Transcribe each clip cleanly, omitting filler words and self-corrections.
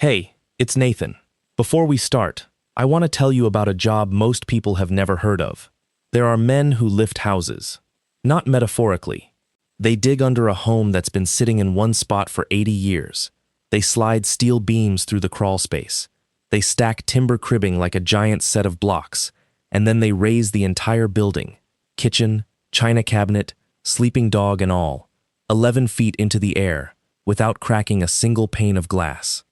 Hey, it's Nathan. Before we start, I want to tell you about a job most people have never heard of. There are men who lift houses. Not metaphorically. They dig under a home that's been sitting in one spot for 80 years. They slide steel beams through the crawl space. They stack timber cribbing like a giant set of blocks, and then they raise the entire building, kitchen, china cabinet, sleeping dog and all, 11 feet into the air, without cracking a single pane of glass.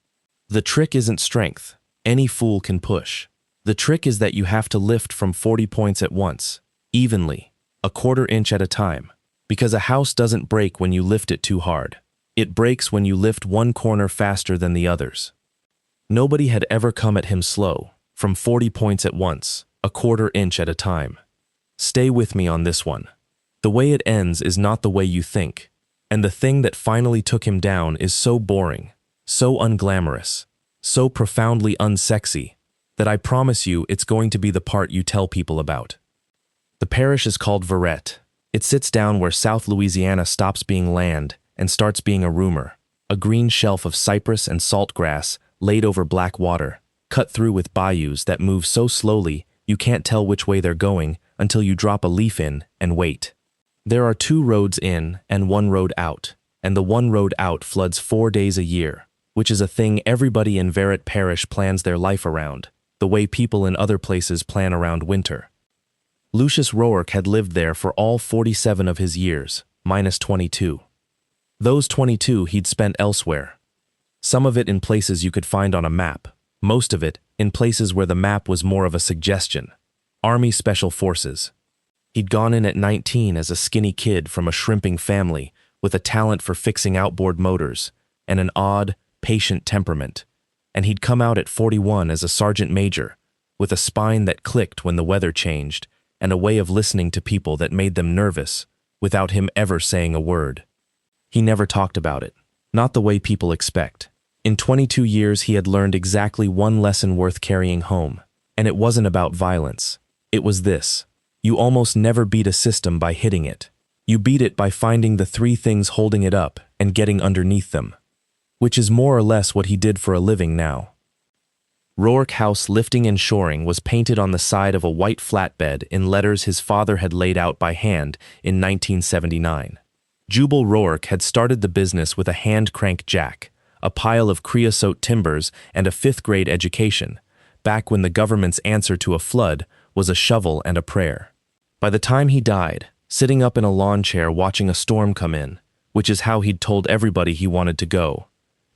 The trick isn't strength. Any fool can push. The trick is that you have to lift from 40 points at once, evenly, a quarter inch at a time, because a house doesn't break when you lift it too hard. It breaks when you lift one corner faster than the others. Nobody had ever come at him slow, from 40 points at once, a quarter inch at a time. Stay with me on this one. The way it ends is not the way you think, and the thing that finally took him down is so boring, so unglamorous, so profoundly unsexy, that I promise you it's going to be the part you tell people about. The parish is called Verret. It sits down where South Louisiana stops being land and starts being a rumor, a green shelf of cypress and salt grass laid over black water, cut through with bayous that move so slowly you can't tell which way they're going until you drop a leaf in and wait. There are 2 roads in and 1 road out, and the 1 road out floods 4 days a year, which is a thing everybody in Verret Parish plans their life around, the way people in other places plan around winter. Lucius Roark had lived there for all 47 of his years, minus 22. Those 22 he'd spent elsewhere. Some of it in places you could find on a map, most of it in places where the map was more of a suggestion. Army Special Forces. He'd gone in at 19 as a skinny kid from a shrimping family with a talent for fixing outboard motors and an odd, patient temperament, and he'd come out at 41 as a sergeant major, with a spine that clicked when the weather changed and a way of listening to people that made them nervous without him ever saying a word. He never talked about it, not the way people expect. In 22 years he had learned exactly one lesson worth carrying home, and it wasn't about violence. It was this: you almost never beat a system by hitting it. You beat it by finding the 3 things holding it up and getting underneath them. Which is more or less what he did for a living now. Roark House Lifting and Shoring was painted on the side of a white flatbed in letters his father had laid out by hand in 1979. Jubal Roark had started the business with a hand-crank jack, a pile of creosote timbers, and a 5th-grade education, back when the government's answer to a flood was a shovel and a prayer. By the time he died, sitting up in a lawn chair watching a storm come in, which is how he'd told everybody he wanted to go,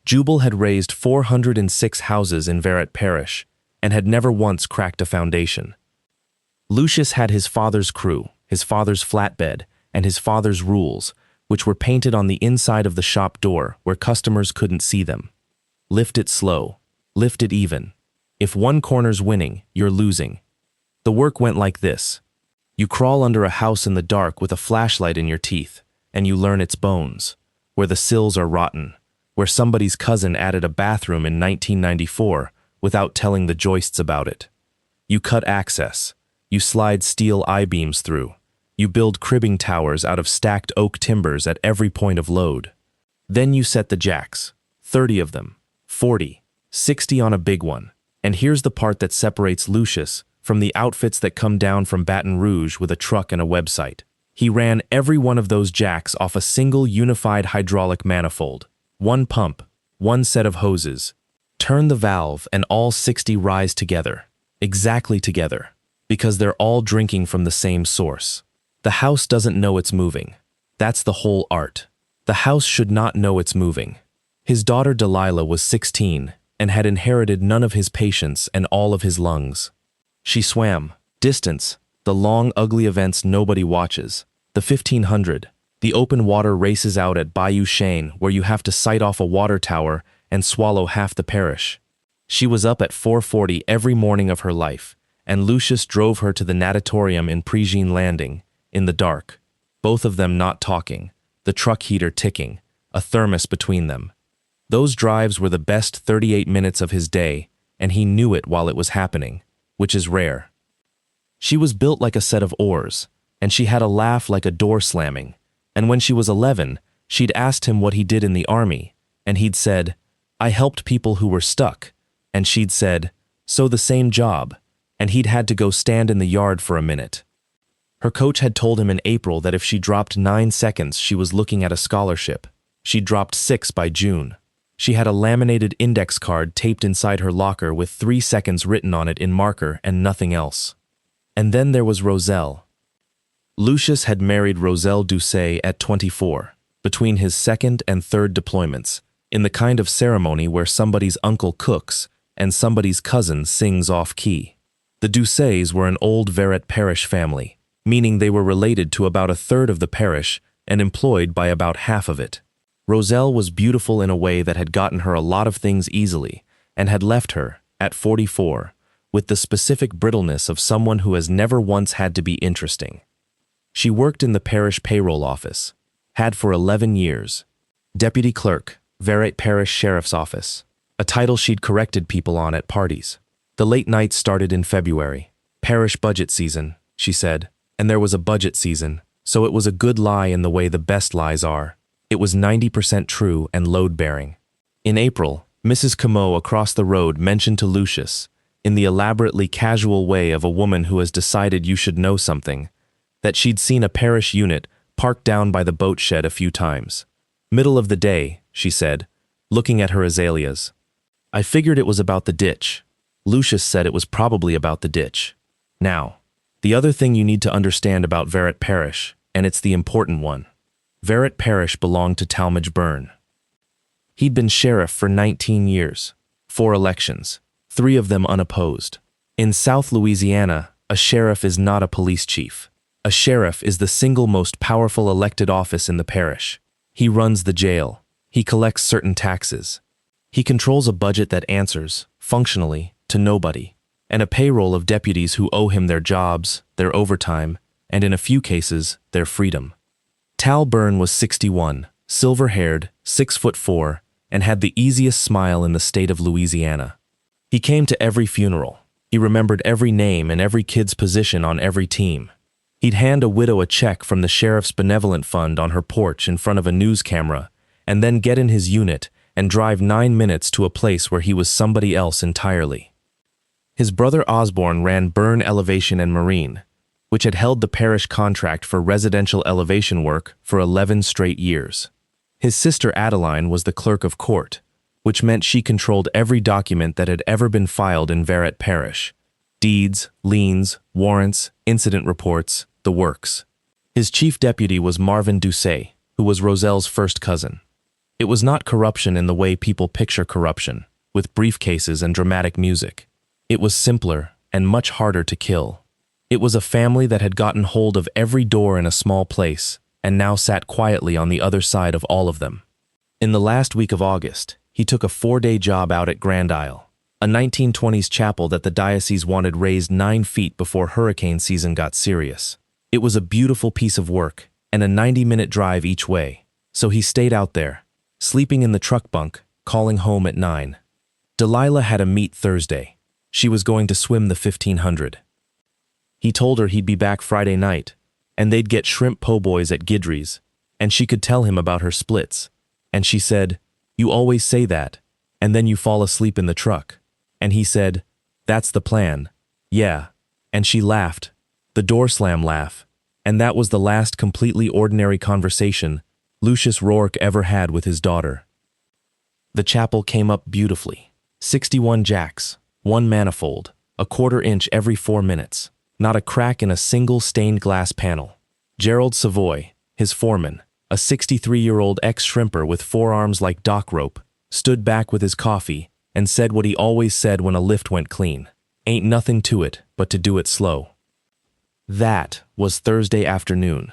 Jubal had raised 406 houses in Verret Parish and had never once cracked a foundation. Lucius had his father's crew, his father's flatbed, and his father's rules, which were painted on the inside of the shop door where customers couldn't see them. Lift it slow. Lift it even. If one corner's winning, you're losing. The work went like this. You crawl under a house in the dark with a flashlight in your teeth, and you learn its bones, where the sills are rotten, where somebody's cousin added a bathroom in 1994 without telling the joists about it. You cut access. You slide steel I-beams through. You build cribbing towers out of stacked oak timbers at every point of load. Then you set the jacks, 30 of them, 40, 60 on a big one. And here's the part that separates Lucius from the outfits that come down from Baton Rouge with a truck and a website. He ran every one of those jacks off a single unified hydraulic manifold. 1 pump, 1 set of hoses. Turn the valve and all 60 rise together, exactly together, because they're all drinking from the same source. The house doesn't know it's moving. That's the whole art. The house should not know it's moving. His daughter Delilah was 16 and had inherited none of his patience and all of his lungs. She swam, distance, the long, ugly events nobody watches, the 1500, the open water races out at Bayou Chene where you have to sight off a water tower and swallow half the parish. She was up at 4:40 every morning of her life, and Lucius drove her to the natatorium in Pregine Landing, in the dark, both of them not talking, the truck heater ticking, a thermos between them. Those drives were the best 38 minutes of his day, and he knew it while it was happening, which is rare. She was built like a set of oars, and she had a laugh like a door slamming, and when she was 11, she'd asked him what he did in the army, and he'd said, I helped people who were stuck, and she'd said, so the same job, and he'd had to go stand in the yard for a minute. Her coach had told him in April that if she dropped 9 seconds, she was looking at a scholarship. She dropped 6 by June. She had a laminated index card taped inside her locker with 3 seconds written on it in marker and nothing else. And then there was Roselle. Lucius had married Roselle Doucet at 24, between his second and third deployments, in the kind of ceremony where somebody's uncle cooks and somebody's cousin sings off-key. The Doucets were an old Verret Parish family, meaning they were related to about a third of the parish and employed by about half of it. Roselle was beautiful in a way that had gotten her a lot of things easily and had left her, at 44, with the specific brittleness of someone who has never once had to be interesting. She worked in the parish payroll office, had for 11 years. Deputy clerk, Verret Parish Sheriff's Office, a title she'd corrected people on at parties. The late nights started in February. Parish budget season, she said, and there was a budget season, so it was a good lie in the way the best lies are. It was 90% true and load-bearing. In April, Mrs. Comeau across the road mentioned to Lucius, in the elaborately casual way of a woman who has decided you should know something, that she'd seen a parish unit parked down by the boat shed a few times. Middle of the day, she said, looking at her azaleas. I figured it was about the ditch. Lucius said it was probably about the ditch. Now, the other thing you need to understand about Verret Parish, and it's the important one. Verret Parish belonged to Talmadge Byrne. He'd been sheriff for 19 years, 4 elections, 3 of them unopposed. In South Louisiana, a sheriff is not a police chief. A sheriff is the single most powerful elected office in the parish. He runs the jail. He collects certain taxes. He controls a budget that answers, functionally, to nobody, and a payroll of deputies who owe him their jobs, their overtime, and in a few cases, their freedom. Tal Byrne was 61, silver-haired, 6'4", and had the easiest smile in the state of Louisiana. He came to every funeral. He remembered every name and every kid's position on every team. He'd hand a widow a check from the sheriff's benevolent fund on her porch in front of a news camera, and then get in his unit and drive 9 minutes to a place where he was somebody else entirely. His brother Osborne ran Byrne Elevation and Marine, which had held the parish contract for residential elevation work for 11 straight years. His sister Adeline was the clerk of court, which meant she controlled every document that had ever been filed in Verret Parish: deeds, liens, warrants, incident reports, the works. His chief deputy was Marvin Doucet, who was Roselle's first cousin. It was not corruption in the way people picture corruption, with briefcases and dramatic music. It was simpler and much harder to kill. It was a family that had gotten hold of every door in a small place and now sat quietly on the other side of all of them. In the last week of August, he took a 4-day job out at Grand Isle, a 1920s chapel that the diocese wanted raised 9 feet before hurricane season got serious. It was a beautiful piece of work and a 90-minute drive each way, so he stayed out there, sleeping in the truck bunk, calling home at 9. Delilah had a meet Thursday. She was going to swim the 1500. He told her he'd be back Friday night, and they'd get shrimp po' boys at Guidry's, and she could tell him about her splits. And she said, "You always say that, and then you fall asleep in the truck." And he said, "That's the plan." Yeah. And she laughed, the door slam laugh, and that was the last completely ordinary conversation Lucius Roark ever had with his daughter. The chapel came up beautifully. 61 jacks, 1 manifold, a 1/4 inch every 4 minutes, not a crack in a single stained glass panel. Gerald Savoy, his foreman, a 63-year-old ex-shrimper with forearms like dock rope, stood back with his coffee and said what he always said when a lift went clean: "Ain't nothing to it but to do it slow." That was Thursday afternoon.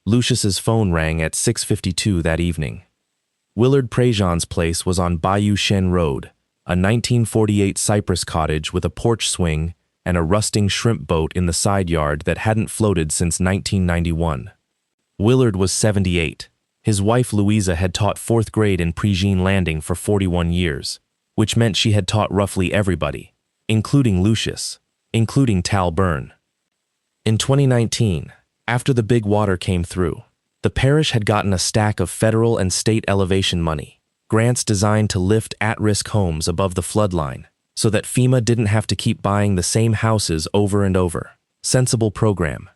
Lucius's phone rang at 6:52 that evening. Willard Prejean's place was on Bayou Chene Road, a 1948 cypress cottage with a porch swing and a rusting shrimp boat in the side yard that hadn't floated since 1991. Willard was 78. His wife Louisa had taught 4th grade in Prejean Landing for 41 years, which meant she had taught roughly everybody, including Lucius, including Tal Byrne. In 2019, after the big water came through, the parish had gotten a stack of federal and state elevation money, grants designed to lift at-risk homes above the floodline, so that FEMA didn't have to keep buying the same houses over and over. Sensible program.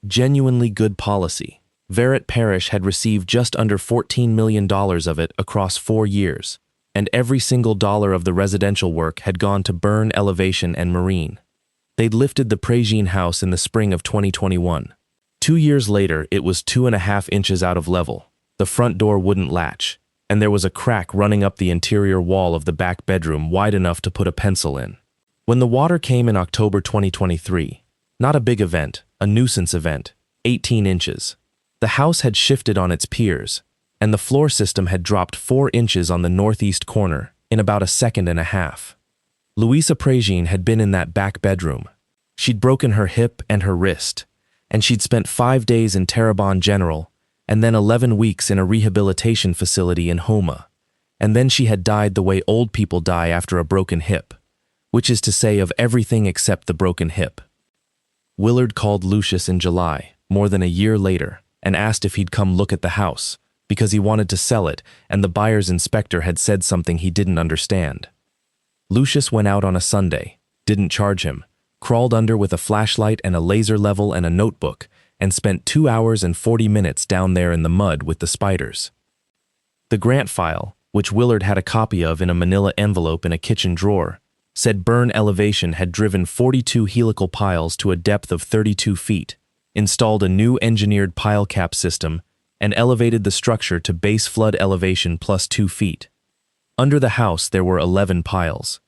Genuinely good policy. Verret Parish had received just under $14 million of it across 4 years, and every single dollar of the residential work had gone to burn, elevation, and marine. They'd lifted the Parish house in the spring of 2021. 2 years later, it was 2.5 inches out of level. The front door wouldn't latch, and there was a crack running up the interior wall of the back bedroom wide enough to put a pencil in. When the water came in October 2023, not a big event, a nuisance event, 18 inches. The house had shifted on its piers, and the floor system had dropped 4 inches on the northeast corner in about a second and a half. Louisa Parish had been in that back bedroom. She'd broken her hip and her wrist, and she'd spent 5 days in Terrebonne General, and then 11 weeks in a rehabilitation facility in Houma. And then she had died the way old people die after a broken hip, which is to say of everything except the broken hip. Willard called Lucius in July, more than a year later, and asked if he'd come look at the house, because he wanted to sell it, and the buyer's inspector had said something he didn't understand. Lucius went out on a Sunday, didn't charge him, crawled under with a flashlight and a laser level and a notebook, and spent 2 hours and 40 minutes down there in the mud with the spiders. The grant file, which Willard had a copy of in a manila envelope in a kitchen drawer, said burn elevation had driven 42 helical piles to a depth of 32 feet, installed a new engineered pile cap system, and elevated the structure to base flood elevation plus 2 feet. Under the house there were 11 piles.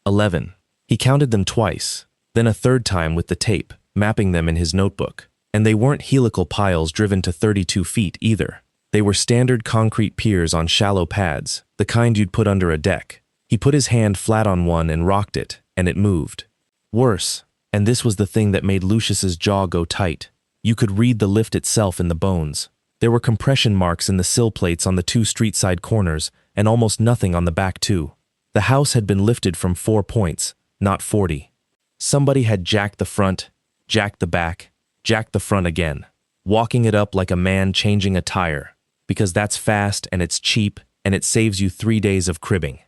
11. He counted them twice, then a third time with the tape, mapping them in his notebook. And they weren't helical piles driven to 32 feet either. They were standard concrete piers on shallow pads, the kind you'd put under a deck. He put his hand flat on one and rocked it, and it moved. Worse, and this was the thing that made Lucius's jaw go tight, you could read the lift itself in the bones. There were compression marks in the sill plates on the 2 street side corners, and almost nothing on the back too. The house had been lifted from 4 points, not 40. Somebody had jacked the front, jacked the back, jacked the front again, walking it up like a man changing a tire, because that's fast and it's cheap and it saves you 3 days of cribbing.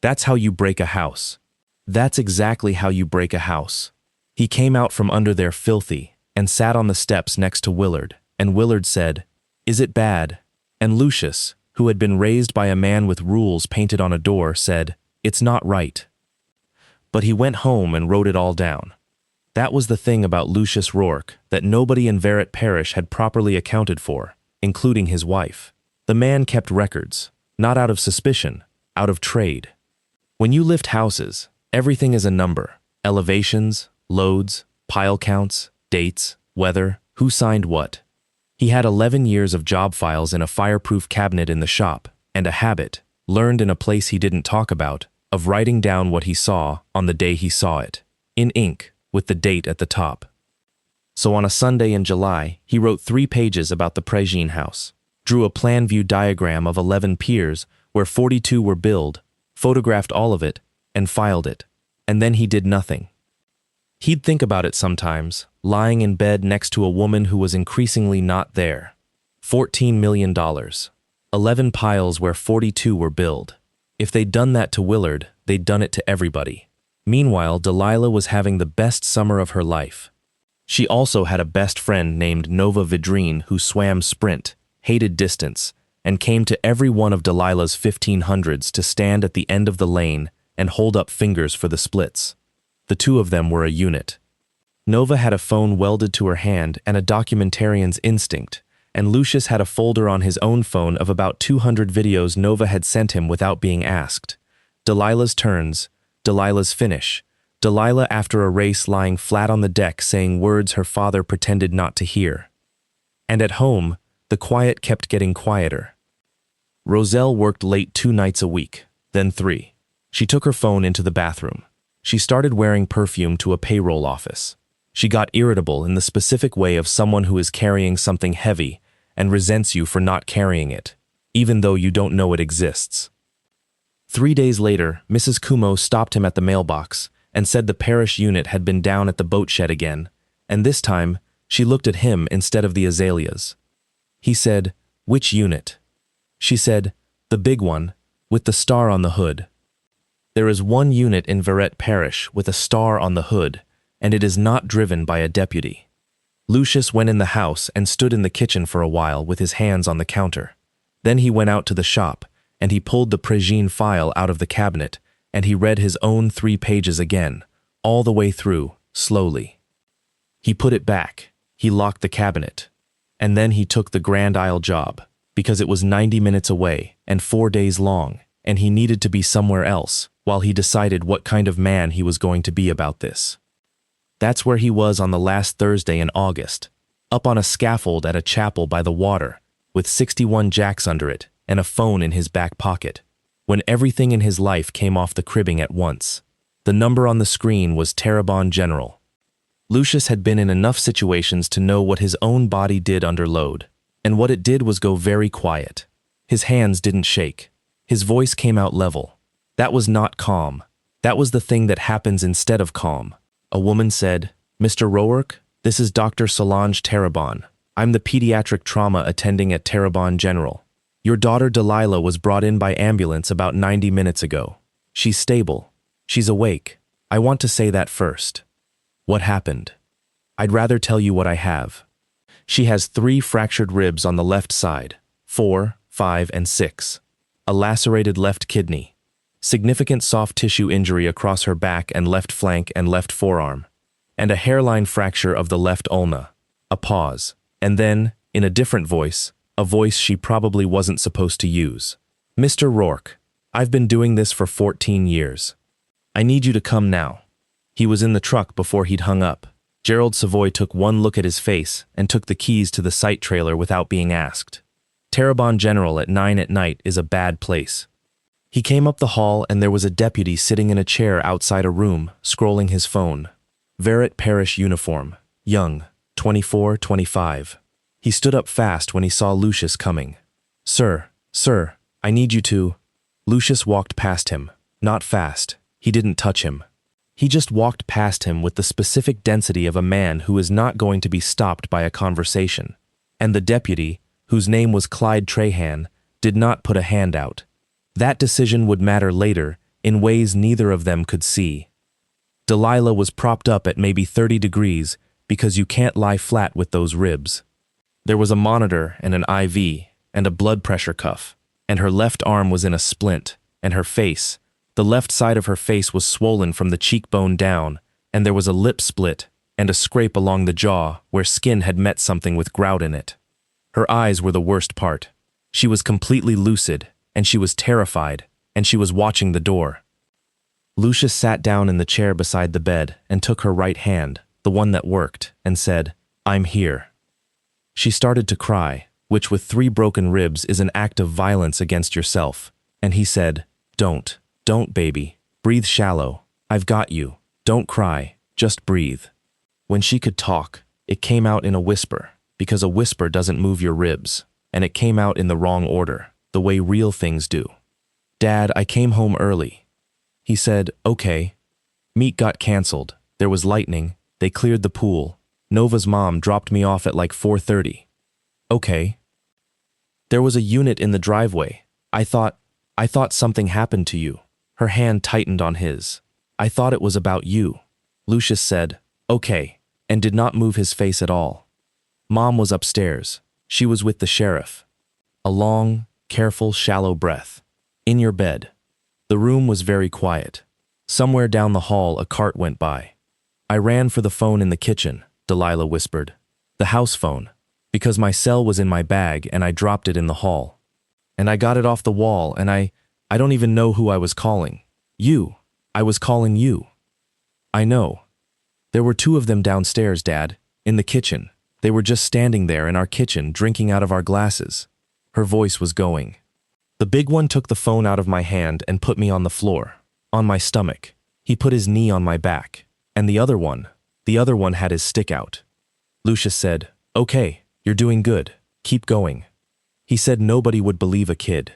That's how you break a house. That's exactly how you break a house. He came out from under there filthy and sat on the steps next to Willard, and Willard said, "Is it bad?" And Lucius, who had been raised by a man with rules painted on a door, said, "It's not right." But he went home and wrote it all down. That was the thing about Lucius Roark that nobody in Verret Parish had properly accounted for, including his wife. The man kept records, not out of suspicion, out of trade. When you lift houses, everything is a number: elevations, loads, pile counts, dates, weather, who signed what. He had 11 years of job files in a fireproof cabinet in the shop, and a habit, learned in a place he didn't talk about, of writing down what he saw on the day he saw it, in ink, with the date at the top. So on a Sunday in July, he wrote 3 pages about the Parish house, drew a plan view diagram of 11 piers where 42 were built, photographed all of it, and filed it, and then he did nothing. He'd think about it sometimes, lying in bed next to a woman who was increasingly not there. $14 million. 11 piles where 42 were built. If they'd done that to Willard, they'd done it to everybody. Meanwhile, Delilah was having the best summer of her life. She also had a best friend named Nova Vidrine who swam sprint, hated distance, and came to every one of Delilah's 1500s to stand at the end of the lane and hold up fingers for the splits. The two of them were a unit. Nova had a phone welded to her hand and a documentarian's instinct, and Lucius had a folder on his own phone of about 200 videos Nova had sent him without being asked. Delilah's turns, Delilah's finish, Delilah after a race lying flat on the deck saying words her father pretended not to hear. And at home, the quiet kept getting quieter. Roselle worked late 2 nights a week, then 3. She took her phone into the bathroom. She started wearing perfume to a payroll office. She got irritable in the specific way of someone who is carrying something heavy and resents you for not carrying it, even though you don't know it exists. 3 days later, Mrs. Kumo stopped him at the mailbox and said the parish unit had been down at the boat shed again, and this time she looked at him instead of the azaleas. He said, "Which unit?" She said, The big one, with the star on the hood. There is one unit in Parish with a star on the hood, and it is not driven by a deputy. Lucius went in the house and stood in the kitchen for a while with his hands on the counter. Then he went out to the shop, and he pulled the Parish file out of the cabinet, and he read his own 3 pages again, all the way through, slowly. He put it back, he locked the cabinet, and then he took the Grand Isle job, because it was 90 minutes away and 4 days long, and he needed to be somewhere else, while he decided what kind of man he was going to be about this. That's where he was on the last Thursday in August, up on a scaffold at a chapel by the water, with 61 jacks under it and a phone in his back pocket, when everything in his life came off the cribbing at once. The number on the screen was Terrebonne General. Lucius had been in enough situations to know what his own body did under load, and what it did was go very quiet. His hands didn't shake. His voice came out level. That was not calm. That was the thing that happens instead of calm. A woman said, "Mr. Roark, this is Dr. Solange Terrebonne. I'm the pediatric trauma attending at Terrebonne General. Your daughter Delilah was brought in by ambulance about 90 minutes ago. She's stable. She's awake. I want to say that first." What happened? I'd rather tell you what I have. She has 3 fractured ribs on the left side, 4, 5, and 6. A lacerated left kidney. Significant soft tissue injury across her back and left flank and left forearm. And a hairline fracture of the left ulna. A pause. And then, in a different voice, a voice she probably wasn't supposed to use. "Mr. Roark, I've been doing this for 14 years. I need you to come now." He was in the truck before he'd hung up. Gerald Savoy took one look at his face and took the keys to the site trailer without being asked. Terrebonne General at 9 at night is a bad place. He came up the hall and there was a deputy sitting in a chair outside a room, scrolling his phone. Parish uniform, young, 24, 25. He stood up fast when he saw Lucius coming. Sir, I need you to..." Lucius walked past him, not fast. He didn't touch him. He just walked past him with the specific density of a man who is not going to be stopped by a conversation. And the deputy, whose name was Clyde Trahan, did not put a hand out. That decision would matter later, in ways neither of them could see. Delilah was propped up at maybe 30 degrees because you can't lie flat with those ribs. There was a monitor and an IV and a blood pressure cuff, and her left arm was in a splint, and her face, the left side of her face was swollen from the cheekbone down, and there was a lip split and a scrape along the jaw where skin had met something with grout in it. Her eyes were the worst part. She was completely lucid, and she was terrified, and she was watching the door. Lucius sat down in the chair beside the bed and took her right hand, the one that worked, and said, "I'm here." She started to cry, which with 3 broken ribs is an act of violence against yourself, and he said, Don't, baby. Breathe shallow. I've got you. Don't cry. Just breathe." When she could talk, it came out in a whisper, because a whisper doesn't move your ribs, and it came out in the wrong order, the way real things do. "Dad, I came home early." He said, "Okay." Meet got canceled. There was lightning. They cleared the pool. Nova's mom dropped me off at like 4:30. "Okay." "There was a unit in the driveway. I thought something happened to you." Her hand tightened on his. "I thought it was about you." Lucius said, "Okay," and did not move his face at all. Mom was upstairs. She was with the sheriff. A long, careful, shallow breath. "In your bed." The room was very quiet. Somewhere down the hall a cart went by. "I ran for the phone in the kitchen," Delilah whispered. "The house phone, because my cell was in my bag and I dropped it in the hall. And I got it off the wall and I don't even know who I was calling. You. I was calling you." "I know. There were 2 of them downstairs, Dad, in the kitchen. They were just standing there in our kitchen drinking out of our glasses." Her voice was going. "The big one took the phone out of my hand and put me on the floor, on my stomach. He put his knee on my back. And the other one had his stick out." Lucius said, "Okay, you're doing good. Keep going." He said nobody would believe a kid.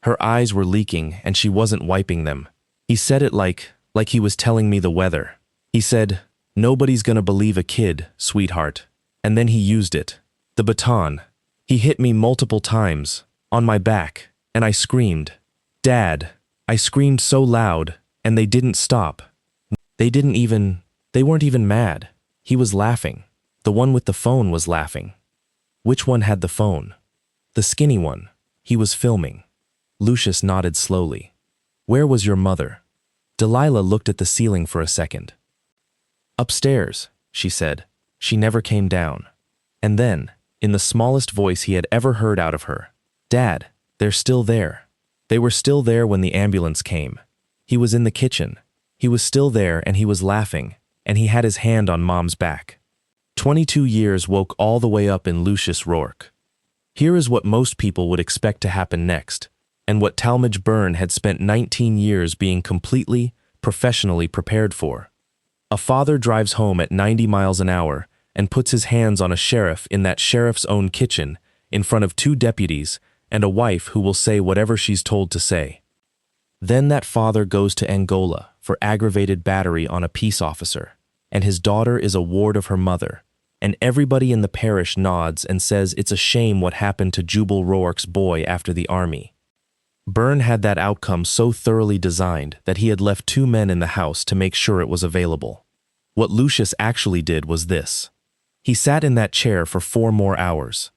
Her eyes were leaking and she wasn't wiping them. He said it like he was telling me the weather. He said, "Nobody's gonna believe a kid, sweetheart." And then he used it. The baton. He hit me multiple times, on my back, and I screamed. Dad, I screamed so loud, and they didn't stop. They weren't even mad. He was laughing. The one with the phone was laughing. Which one had the phone? The skinny one. He was filming. Lucius nodded slowly. Where was your mother? Delilah looked at the ceiling for a second. Upstairs, she said. She never came down. And then, in the smallest voice he had ever heard out of her, Dad, they're still there. They were still there when the ambulance came. He was in the kitchen. He was still there and he was laughing, and he had his hand on Mom's back. 22 years woke all the way up in Lucius Roark. Here is what most people would expect to happen next, and what Talmadge Byrne had spent 19 years being completely, professionally prepared for. A father drives home at 90 miles an hour and puts his hands on a sheriff in that sheriff's own kitchen in front of 2 deputies and a wife who will say whatever she's told to say. Then that father goes to Angola for aggravated battery on a peace officer, and his daughter is a ward of her mother, and everybody in the parish nods and says it's a shame what happened to Jubal Roark's boy after the army. Byrne had that outcome so thoroughly designed that he had left 2 men in the house to make sure it was available. What Lucius actually did was this. He sat in that chair for 4 more hours.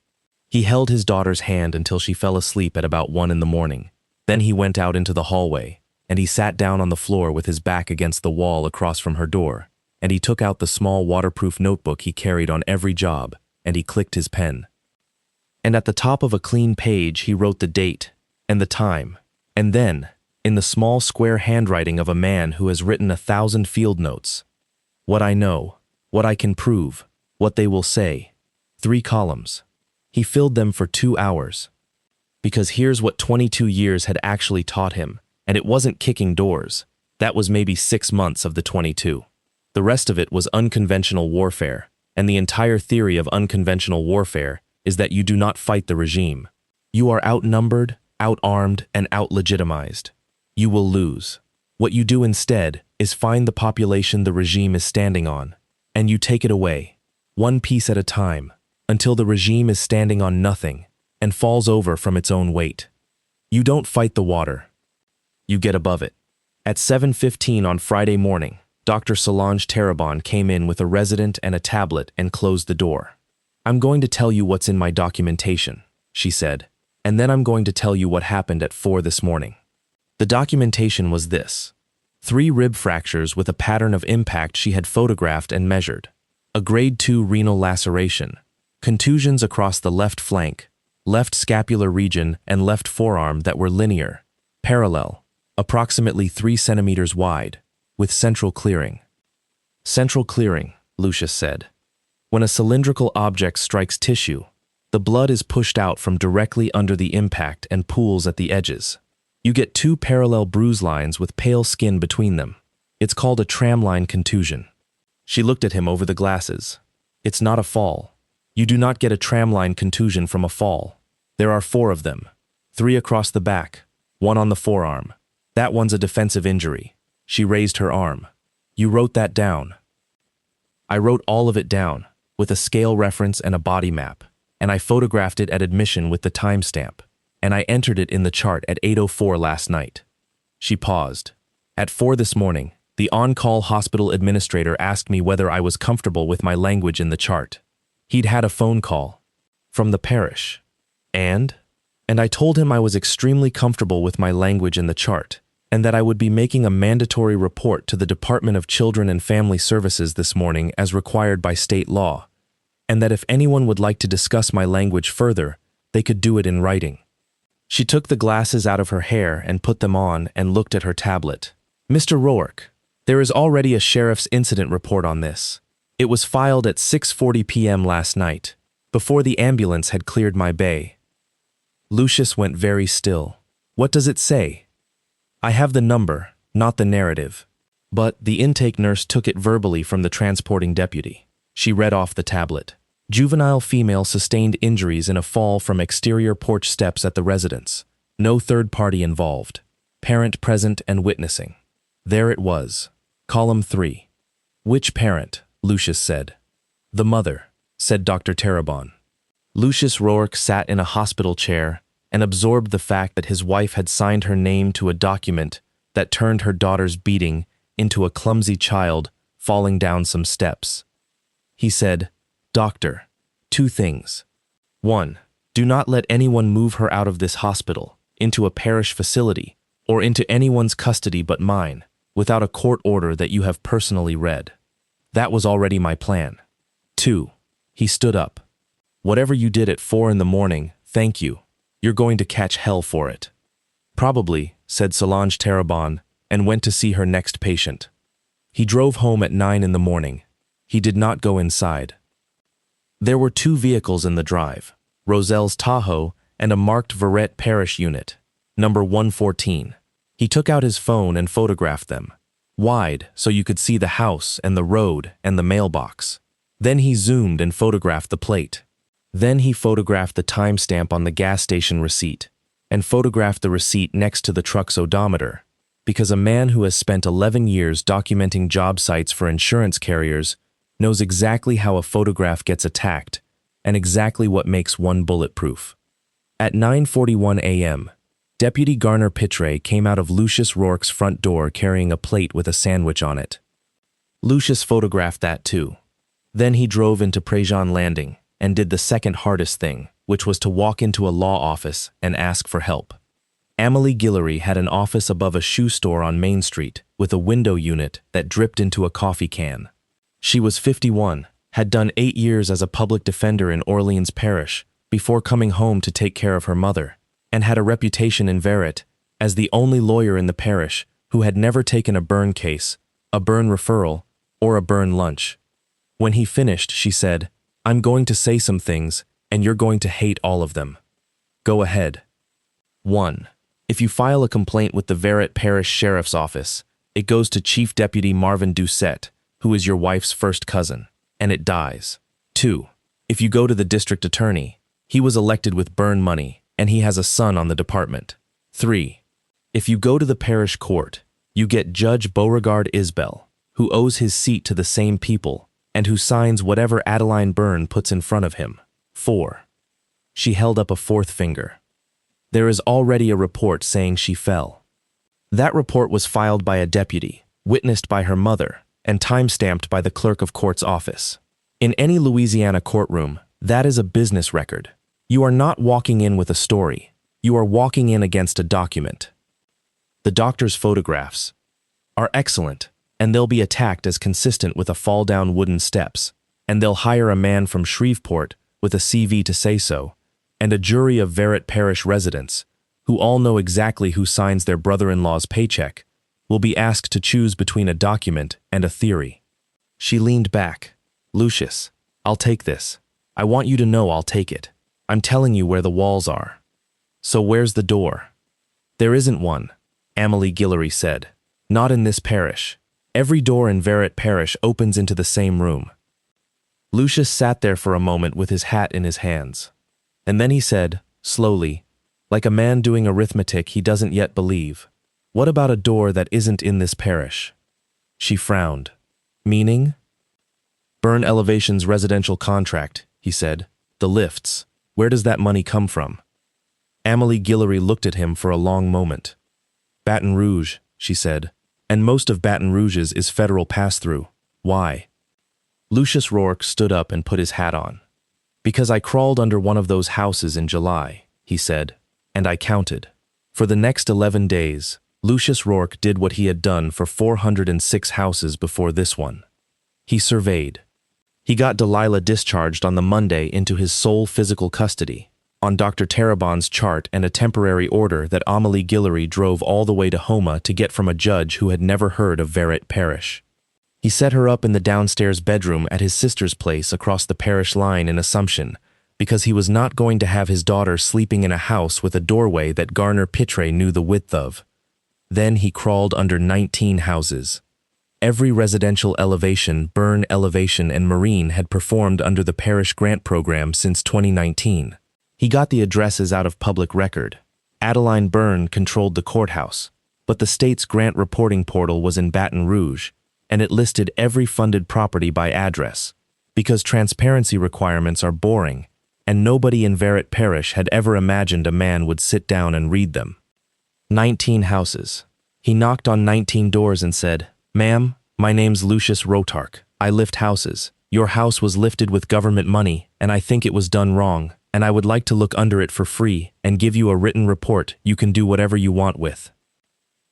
He held his daughter's hand until she fell asleep at about 1 in the morning. Then he went out into the hallway, and he sat down on the floor with his back against the wall across from her door, and he took out the small waterproof notebook he carried on every job, and he clicked his pen. And at the top of a clean page he wrote the date and the time, and then, in the small square handwriting of a man who has written 1,000 field notes, what I know, what I can prove, what they will say. 3 columns. He filled them for 2 hours. Because here's what 22 years had actually taught him, and it wasn't kicking doors. That was maybe 6 months of the 22. The rest of it was unconventional warfare, and the entire theory of unconventional warfare is that you do not fight the regime. You are outnumbered, outarmed, and outlegitimized. You will lose. What you do instead is find the population the regime is standing on, and you take it away, one piece at a time, until the regime is standing on nothing and falls over from its own weight. You don't fight the water. You get above it. At 7:15 on Friday morning, Dr. Solange Terabon came in with a resident and a tablet and closed the door. I'm going to tell you what's in my documentation, she said, and then I'm going to tell you what happened at 4 this morning. The documentation was this: 3 rib fractures with a pattern of impact she had photographed and measured, a grade 2 renal laceration, contusions across the left flank, left scapular region, and left forearm that were linear, parallel, approximately 3 centimeters wide, with central clearing. Central clearing, Lucius said. When a cylindrical object strikes tissue, the blood is pushed out from directly under the impact and pools at the edges. You get 2 parallel bruise lines with pale skin between them. It's called a tramline contusion. She looked at him over the glasses. It's not a fall. You do not get a tramline contusion from a fall. There are 4 of them. 3 across the back, 1 on the forearm. That one's a defensive injury. She raised her arm. You wrote that down. I wrote all of it down, with a scale reference and a body map, and I photographed it at admission with the timestamp, and I entered it in the chart at 8:04 last night. She paused. At 4 this morning, the on-call hospital administrator asked me whether I was comfortable with my language in the chart. He'd had a phone call from the parish. And I told him I was extremely comfortable with my language in the chart, and that I would be making a mandatory report to the Department of Children and Family Services this morning as required by state law, and that if anyone would like to discuss my language further, they could do it in writing. She took the glasses out of her hair and put them on and looked at her tablet. Mr. Roark, there is already a sheriff's incident report on this. It was filed at 6:40 p.m. last night, before the ambulance had cleared my bay. Lucius went very still. What does it say? I have the number, not the narrative. But the intake nurse took it verbally from the transporting deputy. She read off the tablet. Juvenile female sustained injuries in a fall from exterior porch steps at the residence. No third party involved. Parent present and witnessing. There it was. Column 3. Which parent? Lucius said. The mother, said Dr. Terabon. Lucius Roark sat in a hospital chair, and absorbed the fact that his wife had signed her name to a document that turned her daughter's beating into a clumsy child falling down some steps. He said, "Doctor, 2 things. 1. Do not let anyone move her out of this hospital, into a parish facility, or into anyone's custody but mine, without a court order that you have personally read. That was already my plan. 2. He stood up. Whatever you did at 4 in the morning, thank you. You're going to catch hell for it." "Probably," said Solange Terrebonne, and went to see her next patient. He drove home at 9 in the morning. He did not go inside. There were 2 vehicles in the drive, Roselle's Tahoe and a marked Verret Parish unit, number 114. He took out his phone and photographed them, wide so you could see the house and the road and the mailbox. Then he zoomed and photographed the plate. Then he photographed the timestamp on the gas station receipt, and photographed the receipt next to the truck's odometer, because a man who has spent 11 years documenting job sites for insurance carriers knows exactly how a photograph gets attacked and exactly what makes one bulletproof. At 9:41 a.m., Deputy Garner Pitre came out of Lucius Roark's front door carrying a plate with a sandwich on it. Lucius photographed that too. Then he drove into Préjean Landing and did the second hardest thing, which was to walk into a law office and ask for help. Amélie Guillory had an office above a shoe store on Main Street with a window unit that dripped into a coffee can. She was 51, had done 8 years as a public defender in Orleans Parish before coming home to take care of her mother, and had a reputation in Verret as the only lawyer in the parish who had never taken a burn case, a burn referral, or a burn lunch. When he finished, she said, "I'm going to say some things, and you're going to hate all of them. Go ahead. 1. If you file a complaint with the Verret Parish Sheriff's Office, it goes to Chief Deputy Marvin Doucette, who is your wife's first cousin, and it dies. 2. If you go to the district attorney, he was elected with burn money, and he has a son on the department. 3. If you go to the parish court, you get Judge Beauregard Isbell, who owes his seat to the same people, and who signs whatever Adeline Byrne puts in front of him. 4. She held up a 4th finger. There is already a report saying she fell. That report was filed by a deputy, witnessed by her mother, and time-stamped by the clerk of court's office. In any Louisiana courtroom, that is a business record. You are not walking in with a story. You are walking in against a document. The doctor's photographs are excellent, and they'll be attacked as consistent with a fall-down wooden steps, and they'll hire a man from Shreveport with a CV to say so, and a jury of Verret Parish residents, who all know exactly who signs their brother-in-law's paycheck, will be asked to choose between a document and a theory. She leaned back. "Lucius, I'll take this. I want you to know I'll take it. I'm telling you where the walls are." "So where's the door?" "There isn't one," Amélie Guillory said. "Not in this parish. Every door in Verret Parish opens into the same room." Lucius sat there for a moment with his hat in his hands. And then he said, slowly, like a man doing arithmetic he doesn't yet believe, "What about a door that isn't in this parish?" She frowned. "Meaning?" "Burn Elevation's residential contract," he said. "The lifts. Where does that money come from?" Amélie Guillory looked at him for a long moment. "Baton Rouge," she said, "and most of Baton Rouge's is federal pass-through. Why?" Lucius Roark stood up and put his hat on. "Because I crawled under one of those houses in July," he said, "and I counted." For the next 11 days, Lucius Roark did what he had done for 406 houses before this one. He surveyed. He got Delilah discharged on the Monday into his sole physical custody, on Dr. Terrebonne's chart and a temporary order that Amélie Guillory drove all the way to Houma to get from a judge who had never heard of Verret Parish. He set her up in the downstairs bedroom at his sister's place across the parish line in Assumption, because he was not going to have his daughter sleeping in a house with a doorway that Garner Pitre knew the width of. Then he crawled under 19 houses. Every residential elevation, burn elevation, and marine had performed under the parish grant program since 2019. He got the addresses out of public record. Adeline Byrne controlled the courthouse, but the state's grant reporting portal was in Baton Rouge, and it listed every funded property by address, because transparency requirements are boring, and nobody in Verret Parish had ever imagined a man would sit down and read them. 19 houses. He knocked on 19 doors and said, "Ma'am, my name's Lucius Roark. I lift houses. Your house was lifted with government money, and I think it was done wrong, and I would like to look under it for free and give you a written report you can do whatever you want with."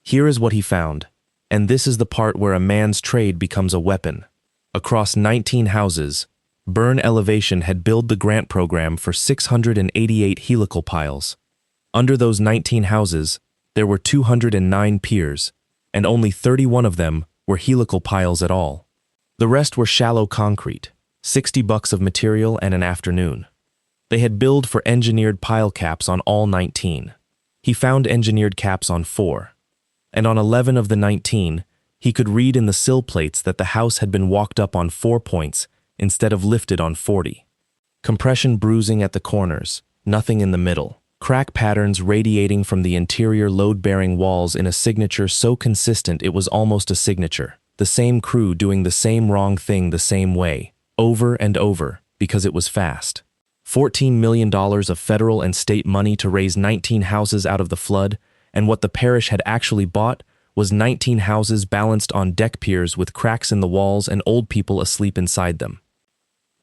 Here is what he found, and this is the part where a man's trade becomes a weapon. Across 19 houses, Burn Elevation had billed the grant program for 688 helical piles. Under those 19 houses, there were 209 piers, and only 31 of them were helical piles at all. The rest were shallow concrete, $60 of material and an afternoon. They had billed for engineered pile caps on all 19. He found engineered caps on 4. And on 11 of the 19, he could read in the sill plates that the house had been walked up on 4 points instead of lifted on 40. Compression bruising at the corners, nothing in the middle. Crack patterns radiating from the interior load-bearing walls in a signature so consistent it was almost a signature. The same crew doing the same wrong thing the same way, over and over, because it was fast. $14 million of federal and state money to raise 19 houses out of the flood, and what the parish had actually bought was 19 houses balanced on deck piers with cracks in the walls and old people asleep inside them.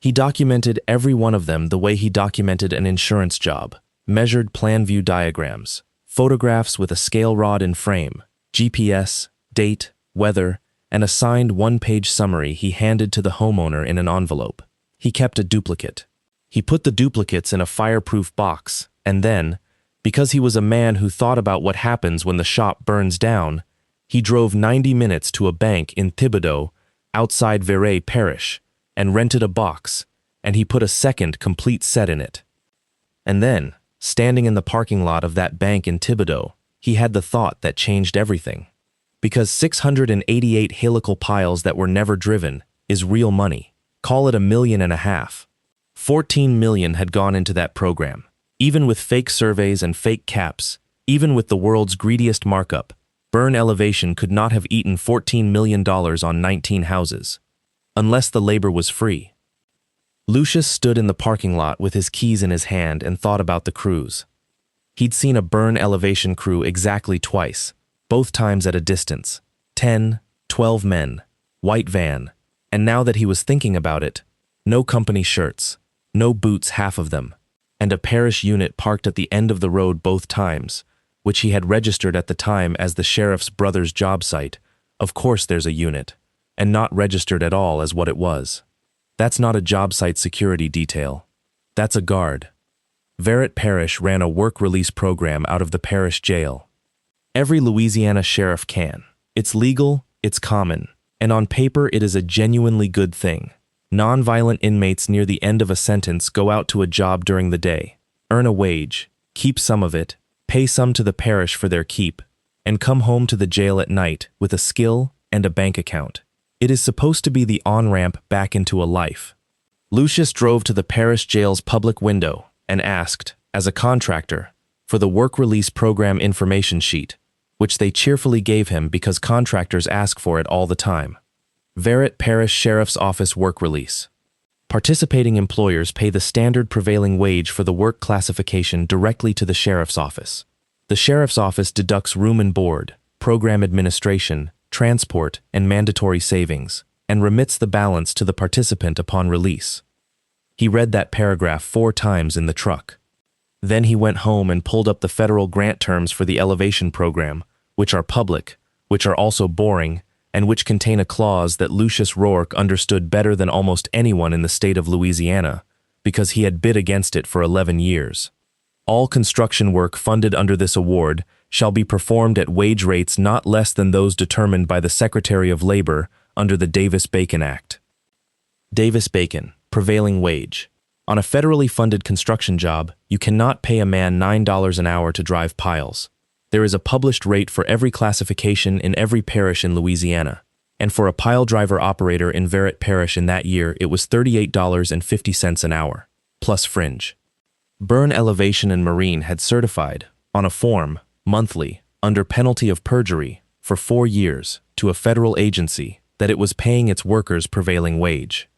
He documented every one of them the way he documented an insurance job. Measured plan view diagrams, photographs with a scale rod in frame, GPS, date, weather, and a signed one-page summary he handed to the homeowner in an envelope. He kept a duplicate. He put the duplicates in a fireproof box, and then, because he was a man who thought about what happens when the shop burns down, he drove 90 minutes to a bank in Thibodaux, outside Verret Parish, and rented a box, and he put a second complete set in it. And then, standing in the parking lot of that bank in Thibodaux, he had the thought that changed everything. Because 688 helical piles that were never driven is real money. Call it $1.5 million. 14 million had gone into that program. Even with fake surveys and fake caps, even with the world's greediest markup, Burn Elevation could not have eaten $14 million on 19 houses. Unless the labor was free. Lucius stood in the parking lot with his keys in his hand and thought about the crews. He'd seen a Burn Elevation crew exactly twice, both times at a distance. 10, 12 men, white van, and now that he was thinking about it, no company shirts, no boots half of them, and a parish unit parked at the end of the road both times, which he had registered at the time as the sheriff's brother's job site. Of course there's a unit, and not registered at all as what it was. That's not a job site security detail. That's a guard. Verret Parish ran a work release program out of the parish jail. Every Louisiana sheriff can. It's legal, it's common, and on paper it is a genuinely good thing. Non-violent inmates near the end of a sentence go out to a job during the day, earn a wage, keep some of it, pay some to the parish for their keep, and come home to the jail at night with a skill and a bank account. It is supposed to be the on-ramp back into a life. Lucius drove to the parish jail's public window and asked, as a contractor, for the work release program information sheet, which they cheerfully gave him because contractors ask for it all the time. Verret Parish Sheriff's Office work release. Participating employers pay the standard prevailing wage for the work classification directly to the sheriff's office. The sheriff's office deducts room and board, program administration, transport, and mandatory savings, and remits the balance to the participant upon release. He read that paragraph 4 times in the truck. Then he went home and pulled up the federal grant terms for the elevation program, which are public, which are also boring, and which contain a clause that Lucius Roark understood better than almost anyone in the state of Louisiana, because he had bid against it for 11 years. All construction work funded under this award shall be performed at wage rates not less than those determined by the Secretary of Labor under the Davis-Bacon Act. Davis-Bacon, prevailing wage. On a federally funded construction job, you cannot pay a man $9 an hour to drive piles. There is a published rate for every classification in every parish in Louisiana, and for a pile driver operator in Verret Parish in that year, it was $38.50 an hour, plus fringe. Burn Elevation and Marine had certified, on a form, monthly, under penalty of perjury, for 4 years, to a federal agency, that it was paying its workers prevailing wage.